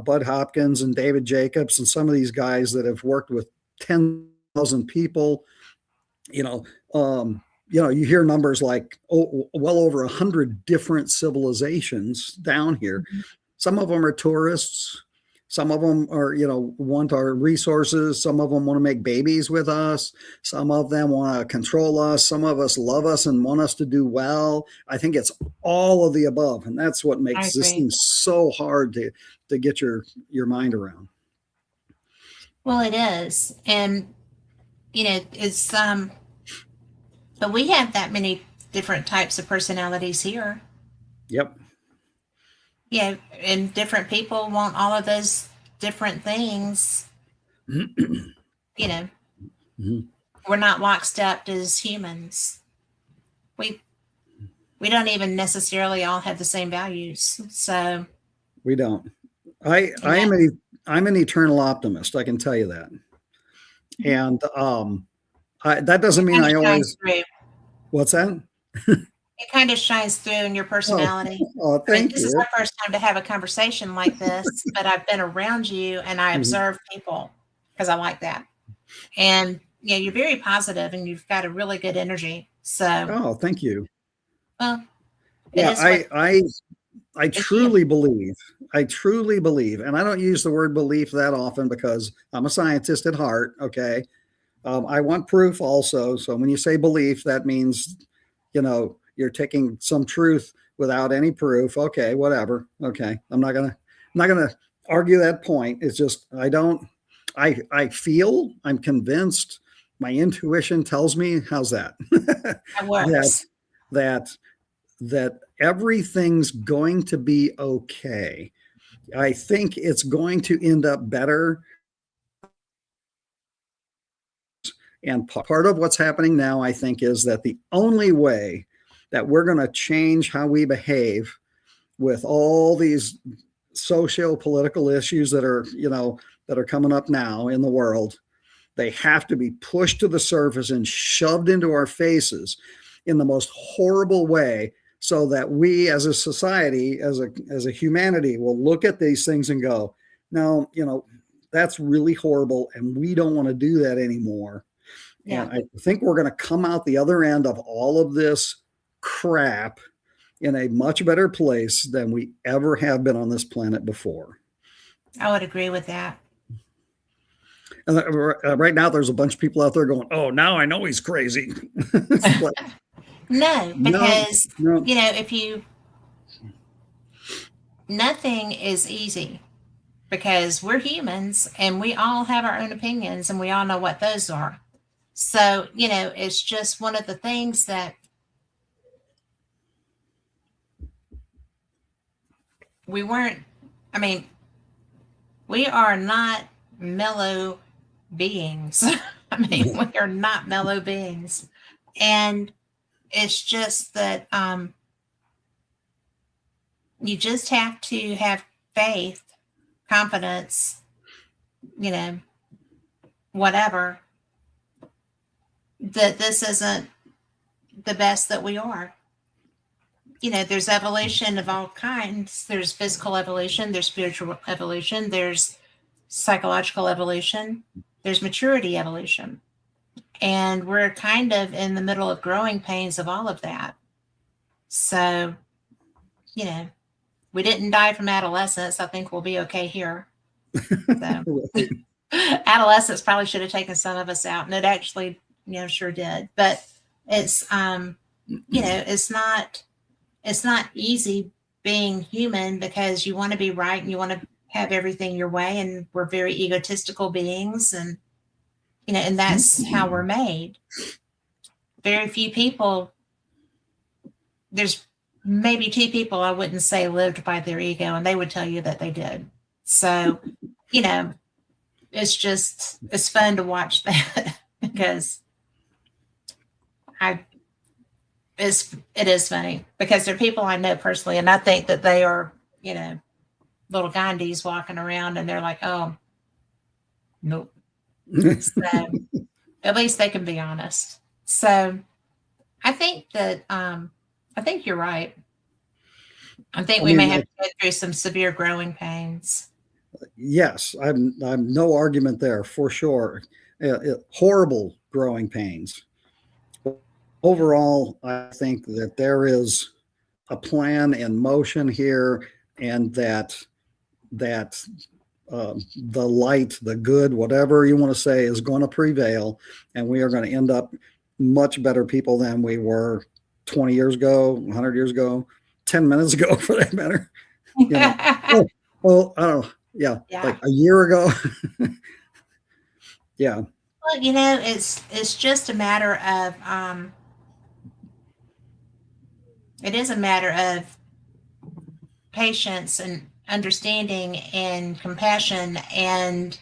Bud Hopkins and David Jacobs and some of these guys that have worked with 10,000 people, you know, you hear numbers like, well over 100 different civilizations down here. Mm-hmm. Some of them are tourists. Some of them are, want our resources. Some of them want to make babies with us. Some of them want to control us. Some of us love us and want us to do well. I think it's all of the above. And that's what makes this thing so hard to get your mind around. Well, it is. And, it's, but we have that many different types of personalities here. Yep. Yeah, and different people want all of those different things. Mm-hmm. We're not lockstep as humans. We don't even necessarily all have the same values. So we don't. I'm an eternal optimist. I can tell you that. And that doesn't mean I always. What's that? It kind of shines through in your personality. Thank you. This is our first time to have a conversation like this, but I've been around you and I observe people because I like that. And you're very positive and you've got a really good energy. So thank you. Well, I truly believe, and I don't use the word belief that often because I'm a scientist at heart. Okay. I want proof also. So when you say belief, that means, you're taking some truth without any proof. Okay, whatever. Okay. I'm not going to argue that point. It's just, I feel, I'm convinced, my intuition tells me, how's that? That works. that everything's going to be okay. I think it's going to end up better. And part of what's happening now, I think, is that the only way that we're going to change how we behave with all these socio-political issues that are coming up now in the world, they have to be pushed to the surface and shoved into our faces in the most horrible way, so that we as a society, as a humanity, will look at these things and go, no, that's really horrible and we don't want to do that anymore. Yeah. And I think we're going to come out the other end of all of this crap in a much better place than we ever have been on this planet before. I would agree with that. And right now, there's a bunch of people out there going, oh, now I know he's crazy. No, because, nothing is easy because we're humans and we all have our own opinions and we all know what those are. So, it's just one of the things that we are not mellow beings. We are not mellow beings. And it's just that you just have to have faith, confidence, whatever, that this isn't the best that we are. There's evolution of all kinds. There's physical evolution, there's spiritual evolution, there's psychological evolution, there's maturity evolution. And we're kind of in the middle of growing pains of all of that. So, we didn't die from adolescence. I think we'll be okay here. So, adolescence probably should have taken some of us out, and it actually, sure did. But it's, it's not easy being human because you want to be right and you want to have everything your way, and we're very egotistical beings, and and that's how we're made. Very few people, there's maybe two people I wouldn't say lived by their ego, and they would tell you that they did. So, it's fun to watch that because it is funny because they're people I know personally, and I think that they are, little Gandhis walking around, and they're like, oh, nope. So at least they can be honest. So I think that I think you're right. I think we may have to go through some severe growing pains. Yes, I'm no argument there for sure. Horrible growing pains. Overall, I think that there is a plan in motion here, and that the light, the good, whatever you want to say, is going to prevail, and we are going to end up much better people than we were 20 years ago, 100 years ago, 10 minutes ago, for that matter. Well, I don't know. Yeah, like a year ago. Yeah. Well, it's just a matter of it is a matter of patience and understanding and compassion, and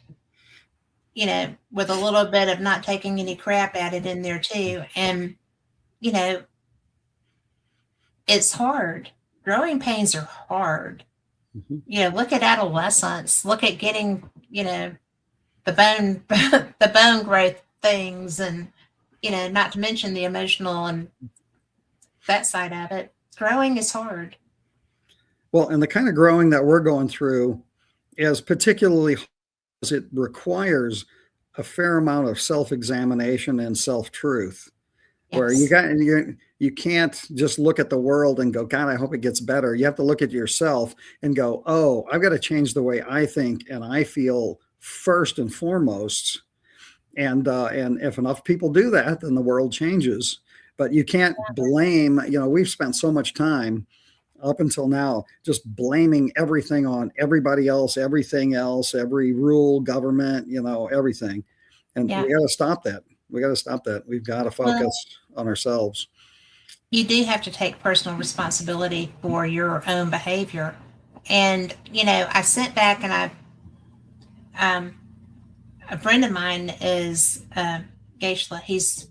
with a little bit of not taking any crap added in there too. And it's hard. Growing pains are hard. Mm-hmm. Look at adolescence. Look at getting the bone growth things, and not to mention the emotional and that side of it. Growing is hard. Well, and the kind of growing that we're going through is particularly hard because it requires a fair amount of self-examination and self-truth. Yes. Where you can't just look at the world and go, God, I hope it gets better. You have to look at yourself and go, oh, I've got to change the way I think and I feel first and foremost. And if enough people do that, then the world changes. But you can't blame, we've spent so much time up until now just blaming everything on everybody else, everything else, every rule, government, everything. And we got to stop that. We got to stop that. We've got to focus on ourselves. You do have to take personal responsibility for your own behavior. And, I sat back and a friend of mine is Geishla. He's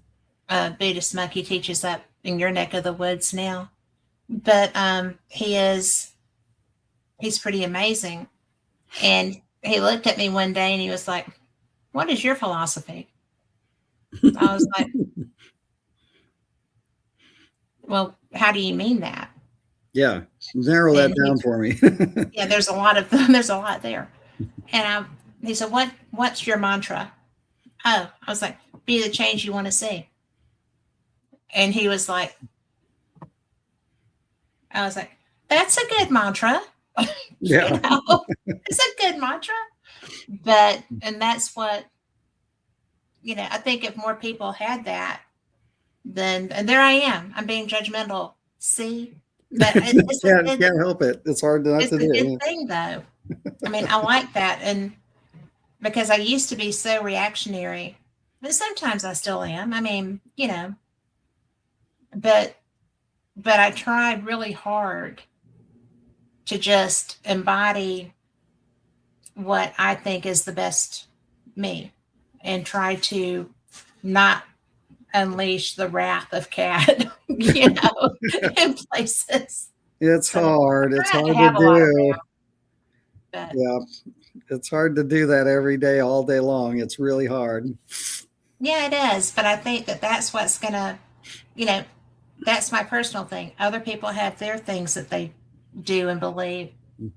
a Buddhist monk. He teaches up in your neck of the woods now. But he's pretty amazing. And he looked at me one day and he was like, what is your philosophy? I was like, well, how do you mean that? Yeah, narrow that down for me. Yeah, there's a lot of them. There's a lot there. And he said, what's your mantra? Oh, I was like, be the change you want to see. And he was like, I was like, that's a good mantra. Yeah. It's a good mantra. And that's what, I think if more people had that, then, and there I am, I'm being judgmental. See? But can't help it. It's hard not to do. It's a good thing, though. I mean, I like that. And because I used to be so reactionary, but sometimes I still am. I mean, but I tried really hard to just embody what I think is the best me and try to not unleash the wrath of Cat, in places. It's hard. It's hard to do. Yeah, it's hard to do that every day, all day long. It's really hard. Yeah, it is. But I think that's what's going to, that's my personal thing. Other people have their things that they do and believe.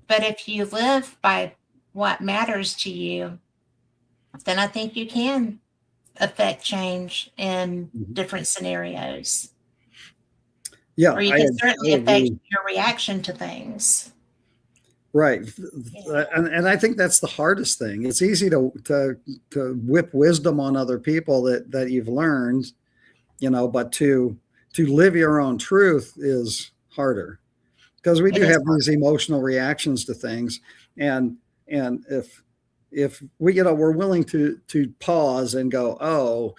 But if you live by what matters to you, then I think you can affect change in different scenarios. Yeah. Or you can certainly affect your reaction to things. Right. Yeah. And I think that's the hardest thing. It's easy to whip wisdom on other people that you've learned, but to live your own truth is harder, because we do have these emotional reactions to things. And if we, we're willing to pause and go, oh,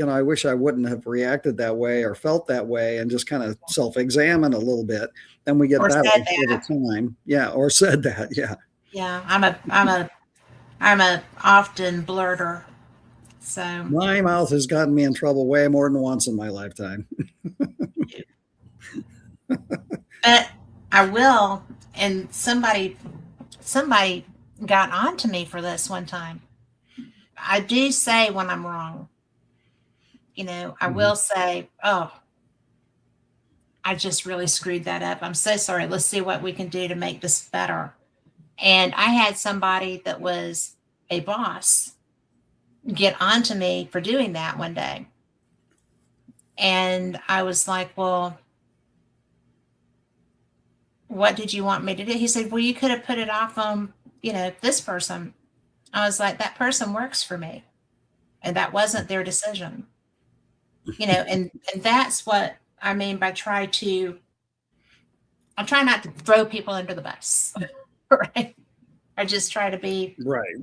I wish I wouldn't have reacted that way or felt that way, and just kind of self-examine a little bit. Then we get Or better said over that. time. Yeah. Or said that. Yeah. Yeah, I'm a often blurter. So, My mouth has gotten me in trouble way more than once in my lifetime. but I will, and somebody got on to me for this one time. I do say when I'm wrong. I will say, oh, I just really screwed that up. I'm so sorry. Let's see what we can do to make this better. And I had somebody that was a boss get onto me for doing that one day. And I was like, well, what did you want me to do? He said, well, you could have put it off on, this person. I was like, that person works for me. And that wasn't their decision. And that's what I mean by I'm trying not to throw people under the bus. Right. I just try to be right.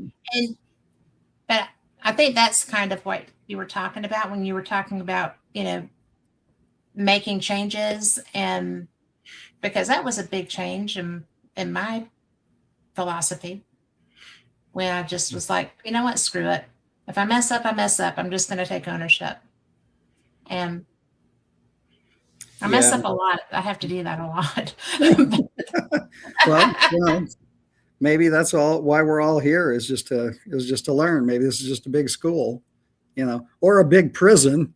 But I think that's kind of what you were talking about when you were talking about, making changes, and because that was a big change in my philosophy, when I just was like, you know what, screw it. If I mess up, I mess up. I'm just going to take ownership. And I mess up a lot. I have to do that a lot. Well, maybe that's all why we're all here is just to learn. Maybe this is just a big school, or a big prison.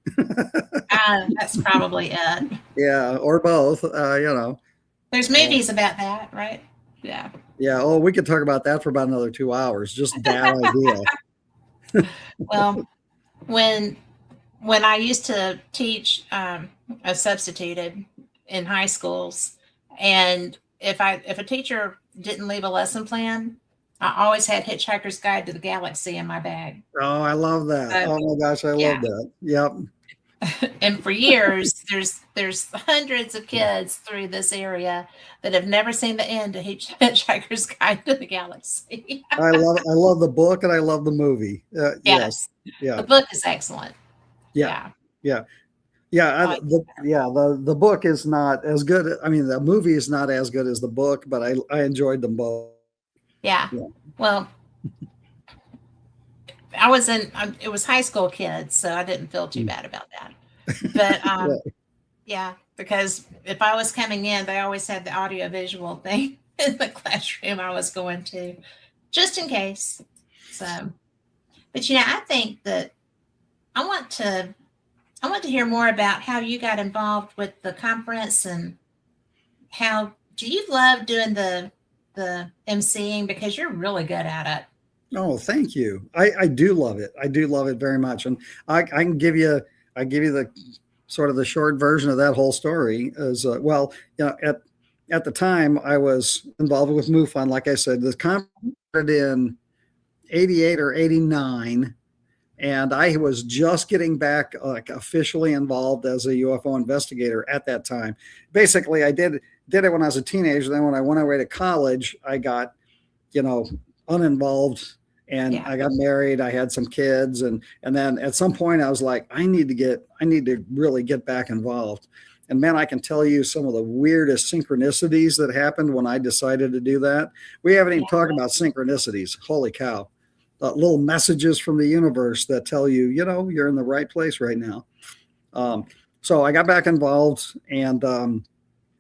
That's probably it. Yeah, or both. There's movies about that, right? Yeah. Yeah. Oh, we could talk about that for about another 2 hours. Just that idea. Well, when I used to teach, I substituted in high schools, and if a teacher didn't leave a lesson plan, I always had Hitchhiker's Guide to the Galaxy in my bag. Oh, I love that. Oh my gosh, I love that. Yep. And for years, there's hundreds of kids through this area that have never seen the end of Hitchhiker's Guide to the Galaxy. I love the book, and I love the movie. Yes. Yeah. The book is excellent. Yeah. The book is not as good. I mean, the movie is not as good as the book, but I enjoyed them both. Yeah. Well, it was high school kids, so I didn't feel too bad about that. But yeah, because if I was coming in, they always had the audio visual thing in the classroom I was going to, just in case. So, but I think that I want to hear more about how you got involved with the conference, and how do you love doing the emceeing, because you're really good at it. Oh, thank you. I do love it. I do love it very much. And I can give you the sort of the short version of that whole story as well. At the time I was involved with MUFON, like I said, the conference started in 88 or 89. And I was just getting back officially involved as a UFO investigator at that time. Basically, I did it when I was a teenager. Then when I went away to college, I got, uninvolved, and I got married. I had some kids, and then at some point I was like, I need to really get back involved. And man, I can tell you some of the weirdest synchronicities that happened when I decided to do that. We haven't even talked about synchronicities. Holy cow. Little messages from the universe that tell you, you're in the right place right now. So I got back involved, and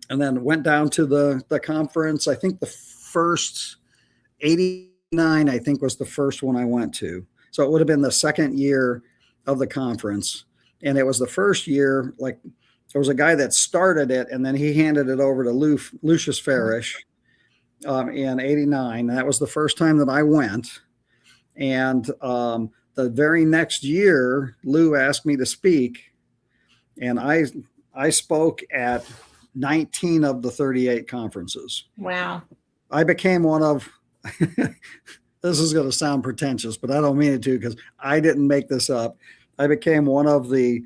then went down to the conference. I think the first 89, I think, was the first one I went to. So it would have been the second year of the conference. And it was the first year, like, there was a guy that started it, and then he handed it over to Lucius Farish in 89. And that was the first time that I went. And the very next year, Lou asked me to speak, and I spoke at 19 of the 38 conferences. Wow. I became one of, this is going to sound pretentious, but I don't mean it to, because I didn't make this up. I became one of the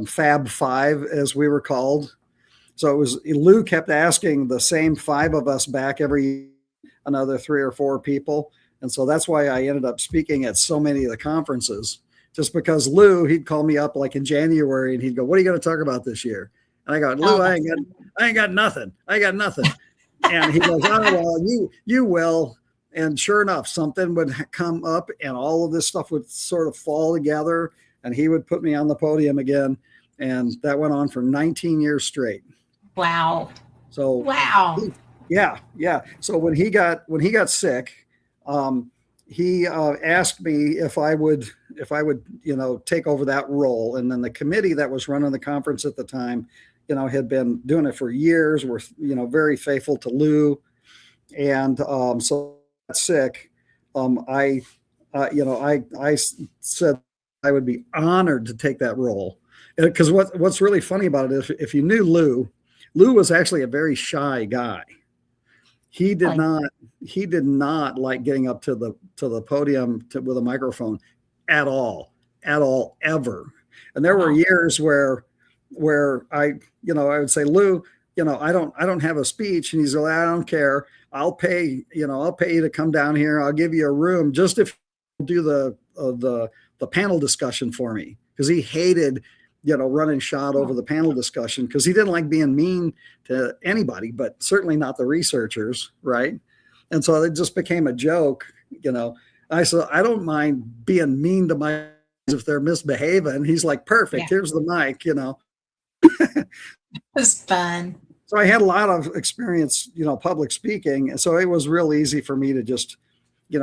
Fab Five, as we were called. So it was, Lou kept asking the same five of us back every year, another 3 or 4 people. And so that's why I ended up speaking at so many of the conferences, just because Lou, he'd call me up like in January and he'd go, "What are you going to talk about this year?" And I go, "Lou, I ain't got nothing. I got nothing." And he goes, "Oh, well, you will." And sure enough, something would come up and all of this stuff would sort of fall together and he would put me on the podium again. And that went on for 19 years straight. Wow. So, wow. Yeah. So when he got sick, he asked me if I would, take over that role. And then the committee that was running the conference at the time, had been doing it for years, were, very faithful to Lou. And so I got sick. I said I would be honored to take that role. Because what's really funny about it is if you knew Lou was actually a very shy guy. He did not like getting up to the podium with a microphone at all, ever. And there were years where I would say, "Lou, I don't have a speech," and he's like, "I don't care. I'll pay you to come down here. I'll give you a room just if you do the panel discussion for me," because he hated running shot over the panel discussion because he didn't like being mean to anybody, but certainly not the researchers, right? And so it just became a joke. I said, "I don't mind being mean to my if they're misbehaving." He's like, "Perfect. Here's the mic." It was fun. So I had a lot of experience, public speaking. And so it was real easy for me to just,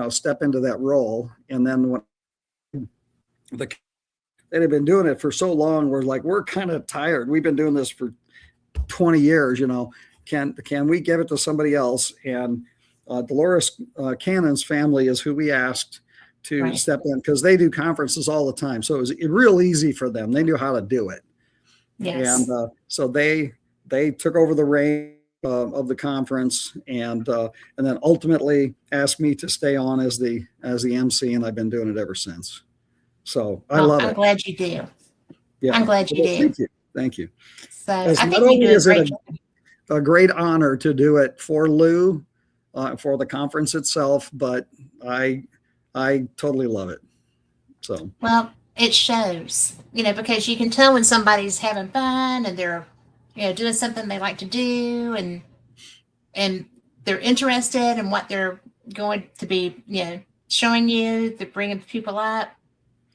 step into that role. And then when they had been doing it for so long, we're kind of tired. We've been doing this for 20 years, can we give it to somebody else? And Dolores Cannon's family is who we asked to step in because they do conferences all the time. So it was real easy for them. They knew how to do it. Yes. And so they took over the reign of the conference and then ultimately asked me to stay on as the MC, and I've been doing it ever since. So I love it. I'm glad you do. Yeah. I'm glad you do. Thank you. So I think not only you do is a it great job. a great honor to do it for Lou, for the conference itself, but I totally love it. So Well, it shows, because you can tell when somebody's having fun and they're, doing something they like to do and they're interested in what they're going to be, showing you, they're bringing people up.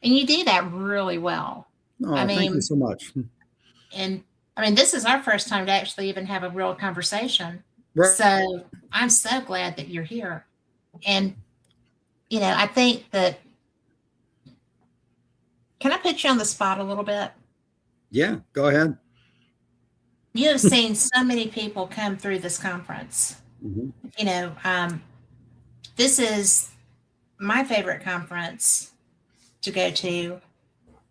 And you do that really well. thank you so much. And this is our first time to actually even have a real conversation. Right. So I'm so glad that you're here. And, I think that, can I put you on the spot a little bit? Yeah, go ahead. You have seen so many people come through this conference. Mm-hmm. This is my favorite conference to go to.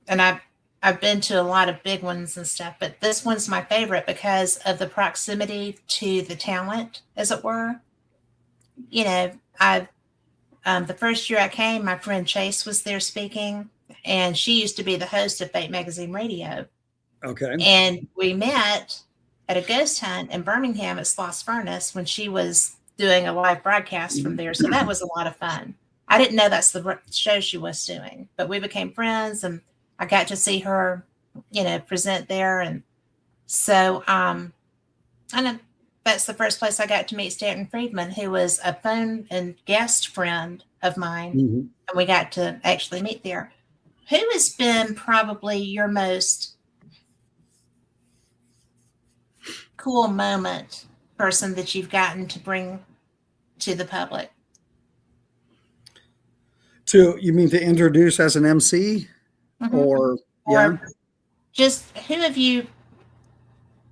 And I've been to a lot of big ones and stuff, but this one's my favorite because of the proximity to the talent, as it were. I've the first year I came, my friend Chase was there speaking, and she used to be the host of Fate Magazine Radio. Okay. And we met at a ghost hunt in Birmingham at Sloss Furnace when she was doing a live broadcast from there. So that was a lot of fun. I didn't know that's the show she was doing, but we became friends and I got to see her, present there. And so, I know that's the first place I got to meet Stanton Friedman, who was a phone and guest friend of mine. Mm-hmm. And we got to actually meet there. Who has been probably your most cool moment person that you've gotten to bring to the public? You mean to introduce as an MC? Mm-hmm. Or just who have you?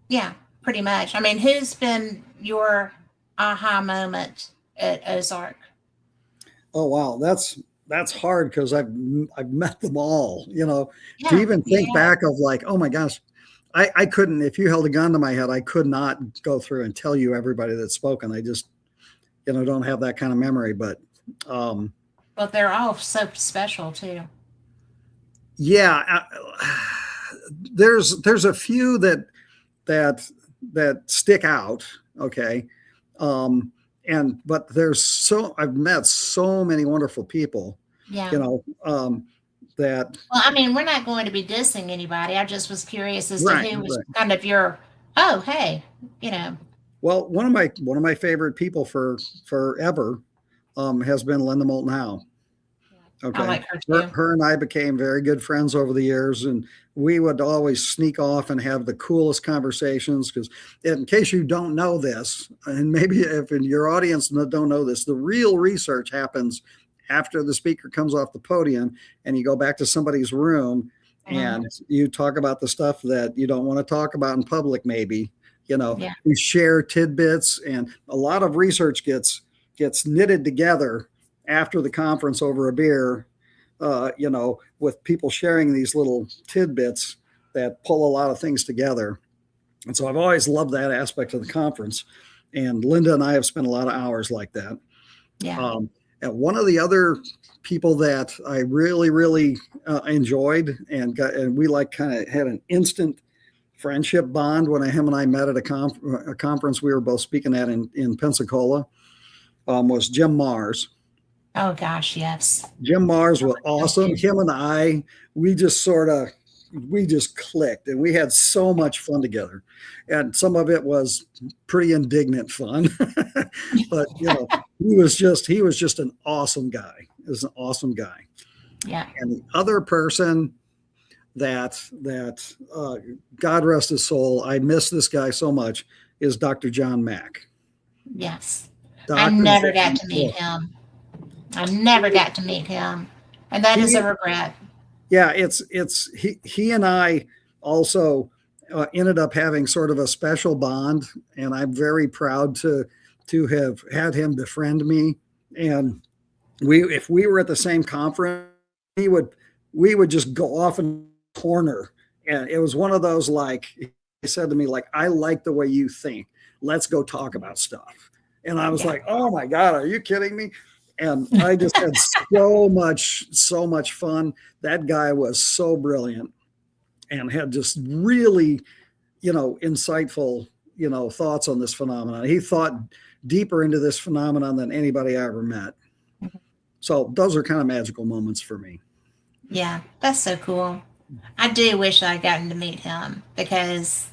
Yeah, pretty much. Who's been your aha moment at Ozark? Oh wow, that's hard because I've met them all. To even think back of oh my gosh, I couldn't. If you held a gun to my head, I could not go through and tell you everybody that's spoken. I just don't have that kind of memory. But But they're all so special too. Yeah, there's a few that stick out. Okay, but I've met so many wonderful people. Yeah. that. Well, I mean, we're not going to be dissing anybody. I just was curious as to Right, who was right. kind of your, oh, hey, you know. Well, one of my favorite people for forever has been Linda Moulton Howe. I Okay. like her too. Her and I became very good friends over the years, and we would always sneak off and have the coolest conversations. Because, in case you don't know this, and maybe if in your audience don't know this, the real research happens after the speaker comes off the podium, and you go back to somebody's room, and you talk about the stuff that you don't want to talk about in public. Maybe you share tidbits, and a lot of research gets knitted together after the conference over a beer, with people sharing these little tidbits that pull a lot of things together. And so I've always loved that aspect of the conference. And Linda and I have spent a lot of hours like that. Yeah. And one of the other people that I really, really enjoyed and we kind of had an instant friendship bond when him and I met at a conference we were both speaking at in Pensacola, was Jim Mars. Oh gosh, yes. Jim Mars was awesome. Him and I, we just clicked, and we had so much fun together. And some of it was pretty indignant fun, but he was just an awesome guy. He was an awesome guy. Yeah. And the other person that God rest his soul, I miss this guy so much, is Dr. John Mack. Yes. Dr. I never got to meet him. And that is a regret. Yeah, he and I also ended up having sort of a special bond, and I'm very proud to have had him befriend me. And if we were at the same conference, we would just go off in a corner, and it was one of those, like, he said to me, like, I like the way you think. Let's go talk about stuff. And I was like, oh my God, are you kidding me? And I just had so much fun. That guy was so brilliant and had just really, insightful, thoughts on this phenomenon. He thought deeper into this phenomenon than anybody I ever met. So those are kind of magical moments for me. Yeah, that's so cool. I do wish I'd gotten to meet him, because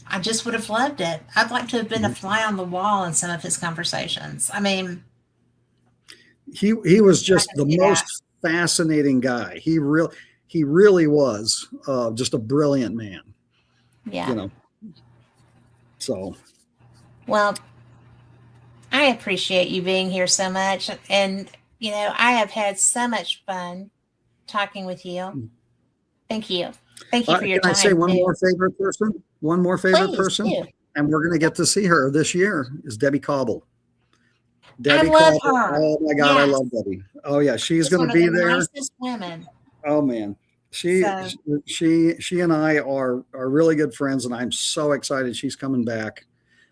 I just would have loved it. I'd like to have been a fly on the wall in some of his conversations. I mean, he was just the most fascinating guy. He really was just a brilliant man. Yeah. So. Well, I appreciate you being here so much, and I have had so much fun talking with you. Thank you. Thank you for your time. Can I say one more favorite person? One more favorite Please, person? do. And we're going to get to see her this year, is Debbie Cobble. I love her. Oh my God, yes. I love Debbie. Oh yeah, she's going to be there. Nicest women. Oh man, she and I are really good friends, and I'm so excited she's coming back.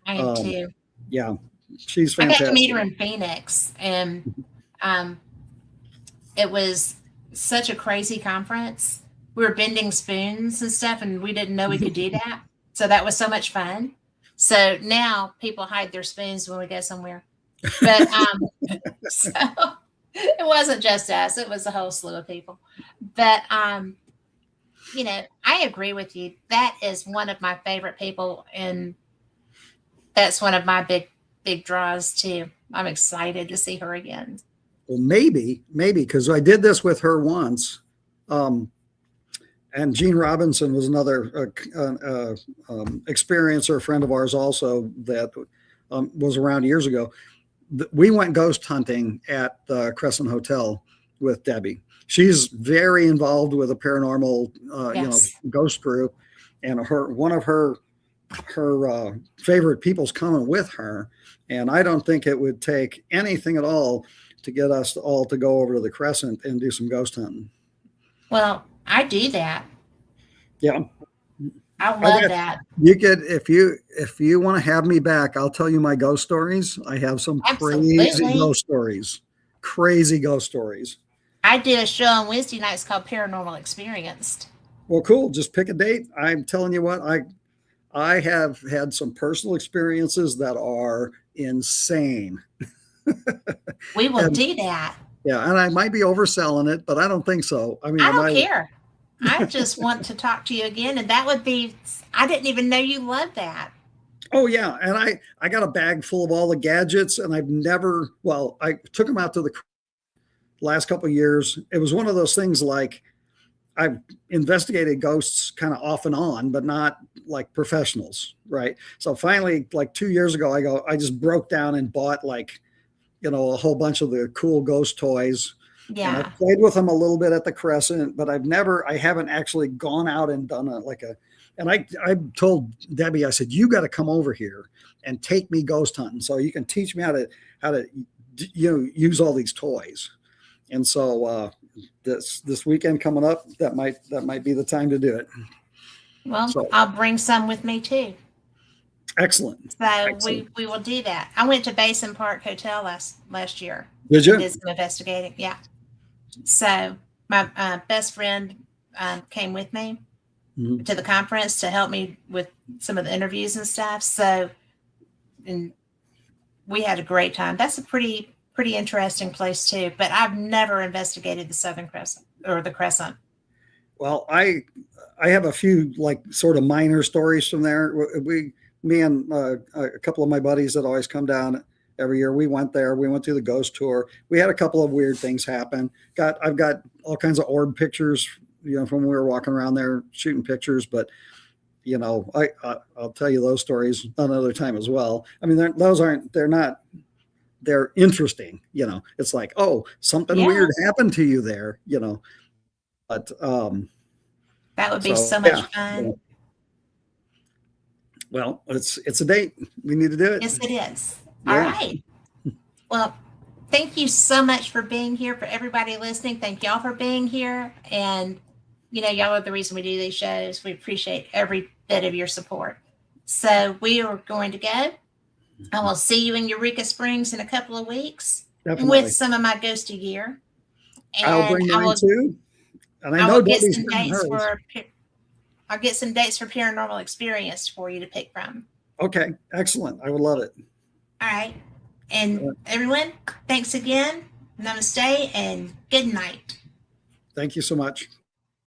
I am too. Yeah, she's fantastic. I got to meet her in Phoenix, and it was such a crazy conference. We were bending spoons and stuff, and we didn't know we could do that. So that was so much fun. So now people hide their spoons when we go somewhere. But so it wasn't just us; it was a whole slew of people. But I agree with you. That is one of my favorite people, and that's one of my big draws too. I'm excited to see her again. Well, maybe because I did this with her once. And Gene Robinson was another experiencer, friend of ours also, that was around years ago. We went ghost hunting at the Crescent Hotel with Debbie. She's very involved with a paranormal, ghost group, and one of her favorite people's coming with her. And I don't think it would take anything at all to get us all to go over to the Crescent and do some ghost hunting. Well, I do that. Yeah. I love that. You could, if you want to have me back, I'll tell you my ghost stories. I have some crazy ghost stories. I do a show on Wednesday nights called Paranormal Experienced. Well, cool. Just pick a date. I'm telling you what, I have had some personal experiences that are insane. We will do that. Yeah, and I might be overselling it, but I don't think so. I mean, I don't care. I just want to talk to you again, and that would be. I didn't even know you loved that. Oh yeah, and I got a bag full of all the gadgets, and I've never. Well, I took them out to the last couple of years. It was one of those things like I've investigated ghosts kind of off and on, but not like professionals, right? So finally, like 2 years ago, I just broke down and bought like, a whole bunch of the cool ghost toys. And I Yeah. played with them a little bit at the Crescent, but I haven't actually gone out and done and I told Debbie, I said, you got to come over here and take me ghost hunting so you can teach me how to use all these toys. And so this weekend coming up, that might be the time to do it. Well, So I'll bring some with me too. excellent. So Excellent. we will do that. I went to Basin Park Hotel last year. Did you? Did some investigating. Yeah. So my best friend came with me to the conference to help me with some of the interviews and stuff. So, and we had a great time. That's a pretty interesting place too. But I've never investigated the Southern Crescent or the Crescent. Well, I have a few like sort of minor stories from there. Me and a couple of my buddies that always come down every year. We went there. We went through the ghost tour. We had a couple of weird things happen. I've got all kinds of orb pictures, from when we were walking around there shooting pictures. But I'll tell you those stories another time as well. I mean, they're interesting. It's like, oh, something weird happened to you there. But that would be so much fun. Yeah. Well, it's a date. We need to do it. Yes, it is. Yeah. All right. Well, thank you so much for being here. For everybody listening, thank y'all for being here. And, y'all are the reason we do these shows. We appreciate every bit of your support. So we are going to go. I will see you in Eureka Springs in a couple of weeks. Definitely. With some of my ghosty gear. And I'll bring mine too. And I know will get Debbie's some bringing dates hers. I'll get some dates for Paranormal Experience for you to pick from. Okay, excellent. I would love it. All right. And everyone, thanks again. Namaste and good night. Thank you so much.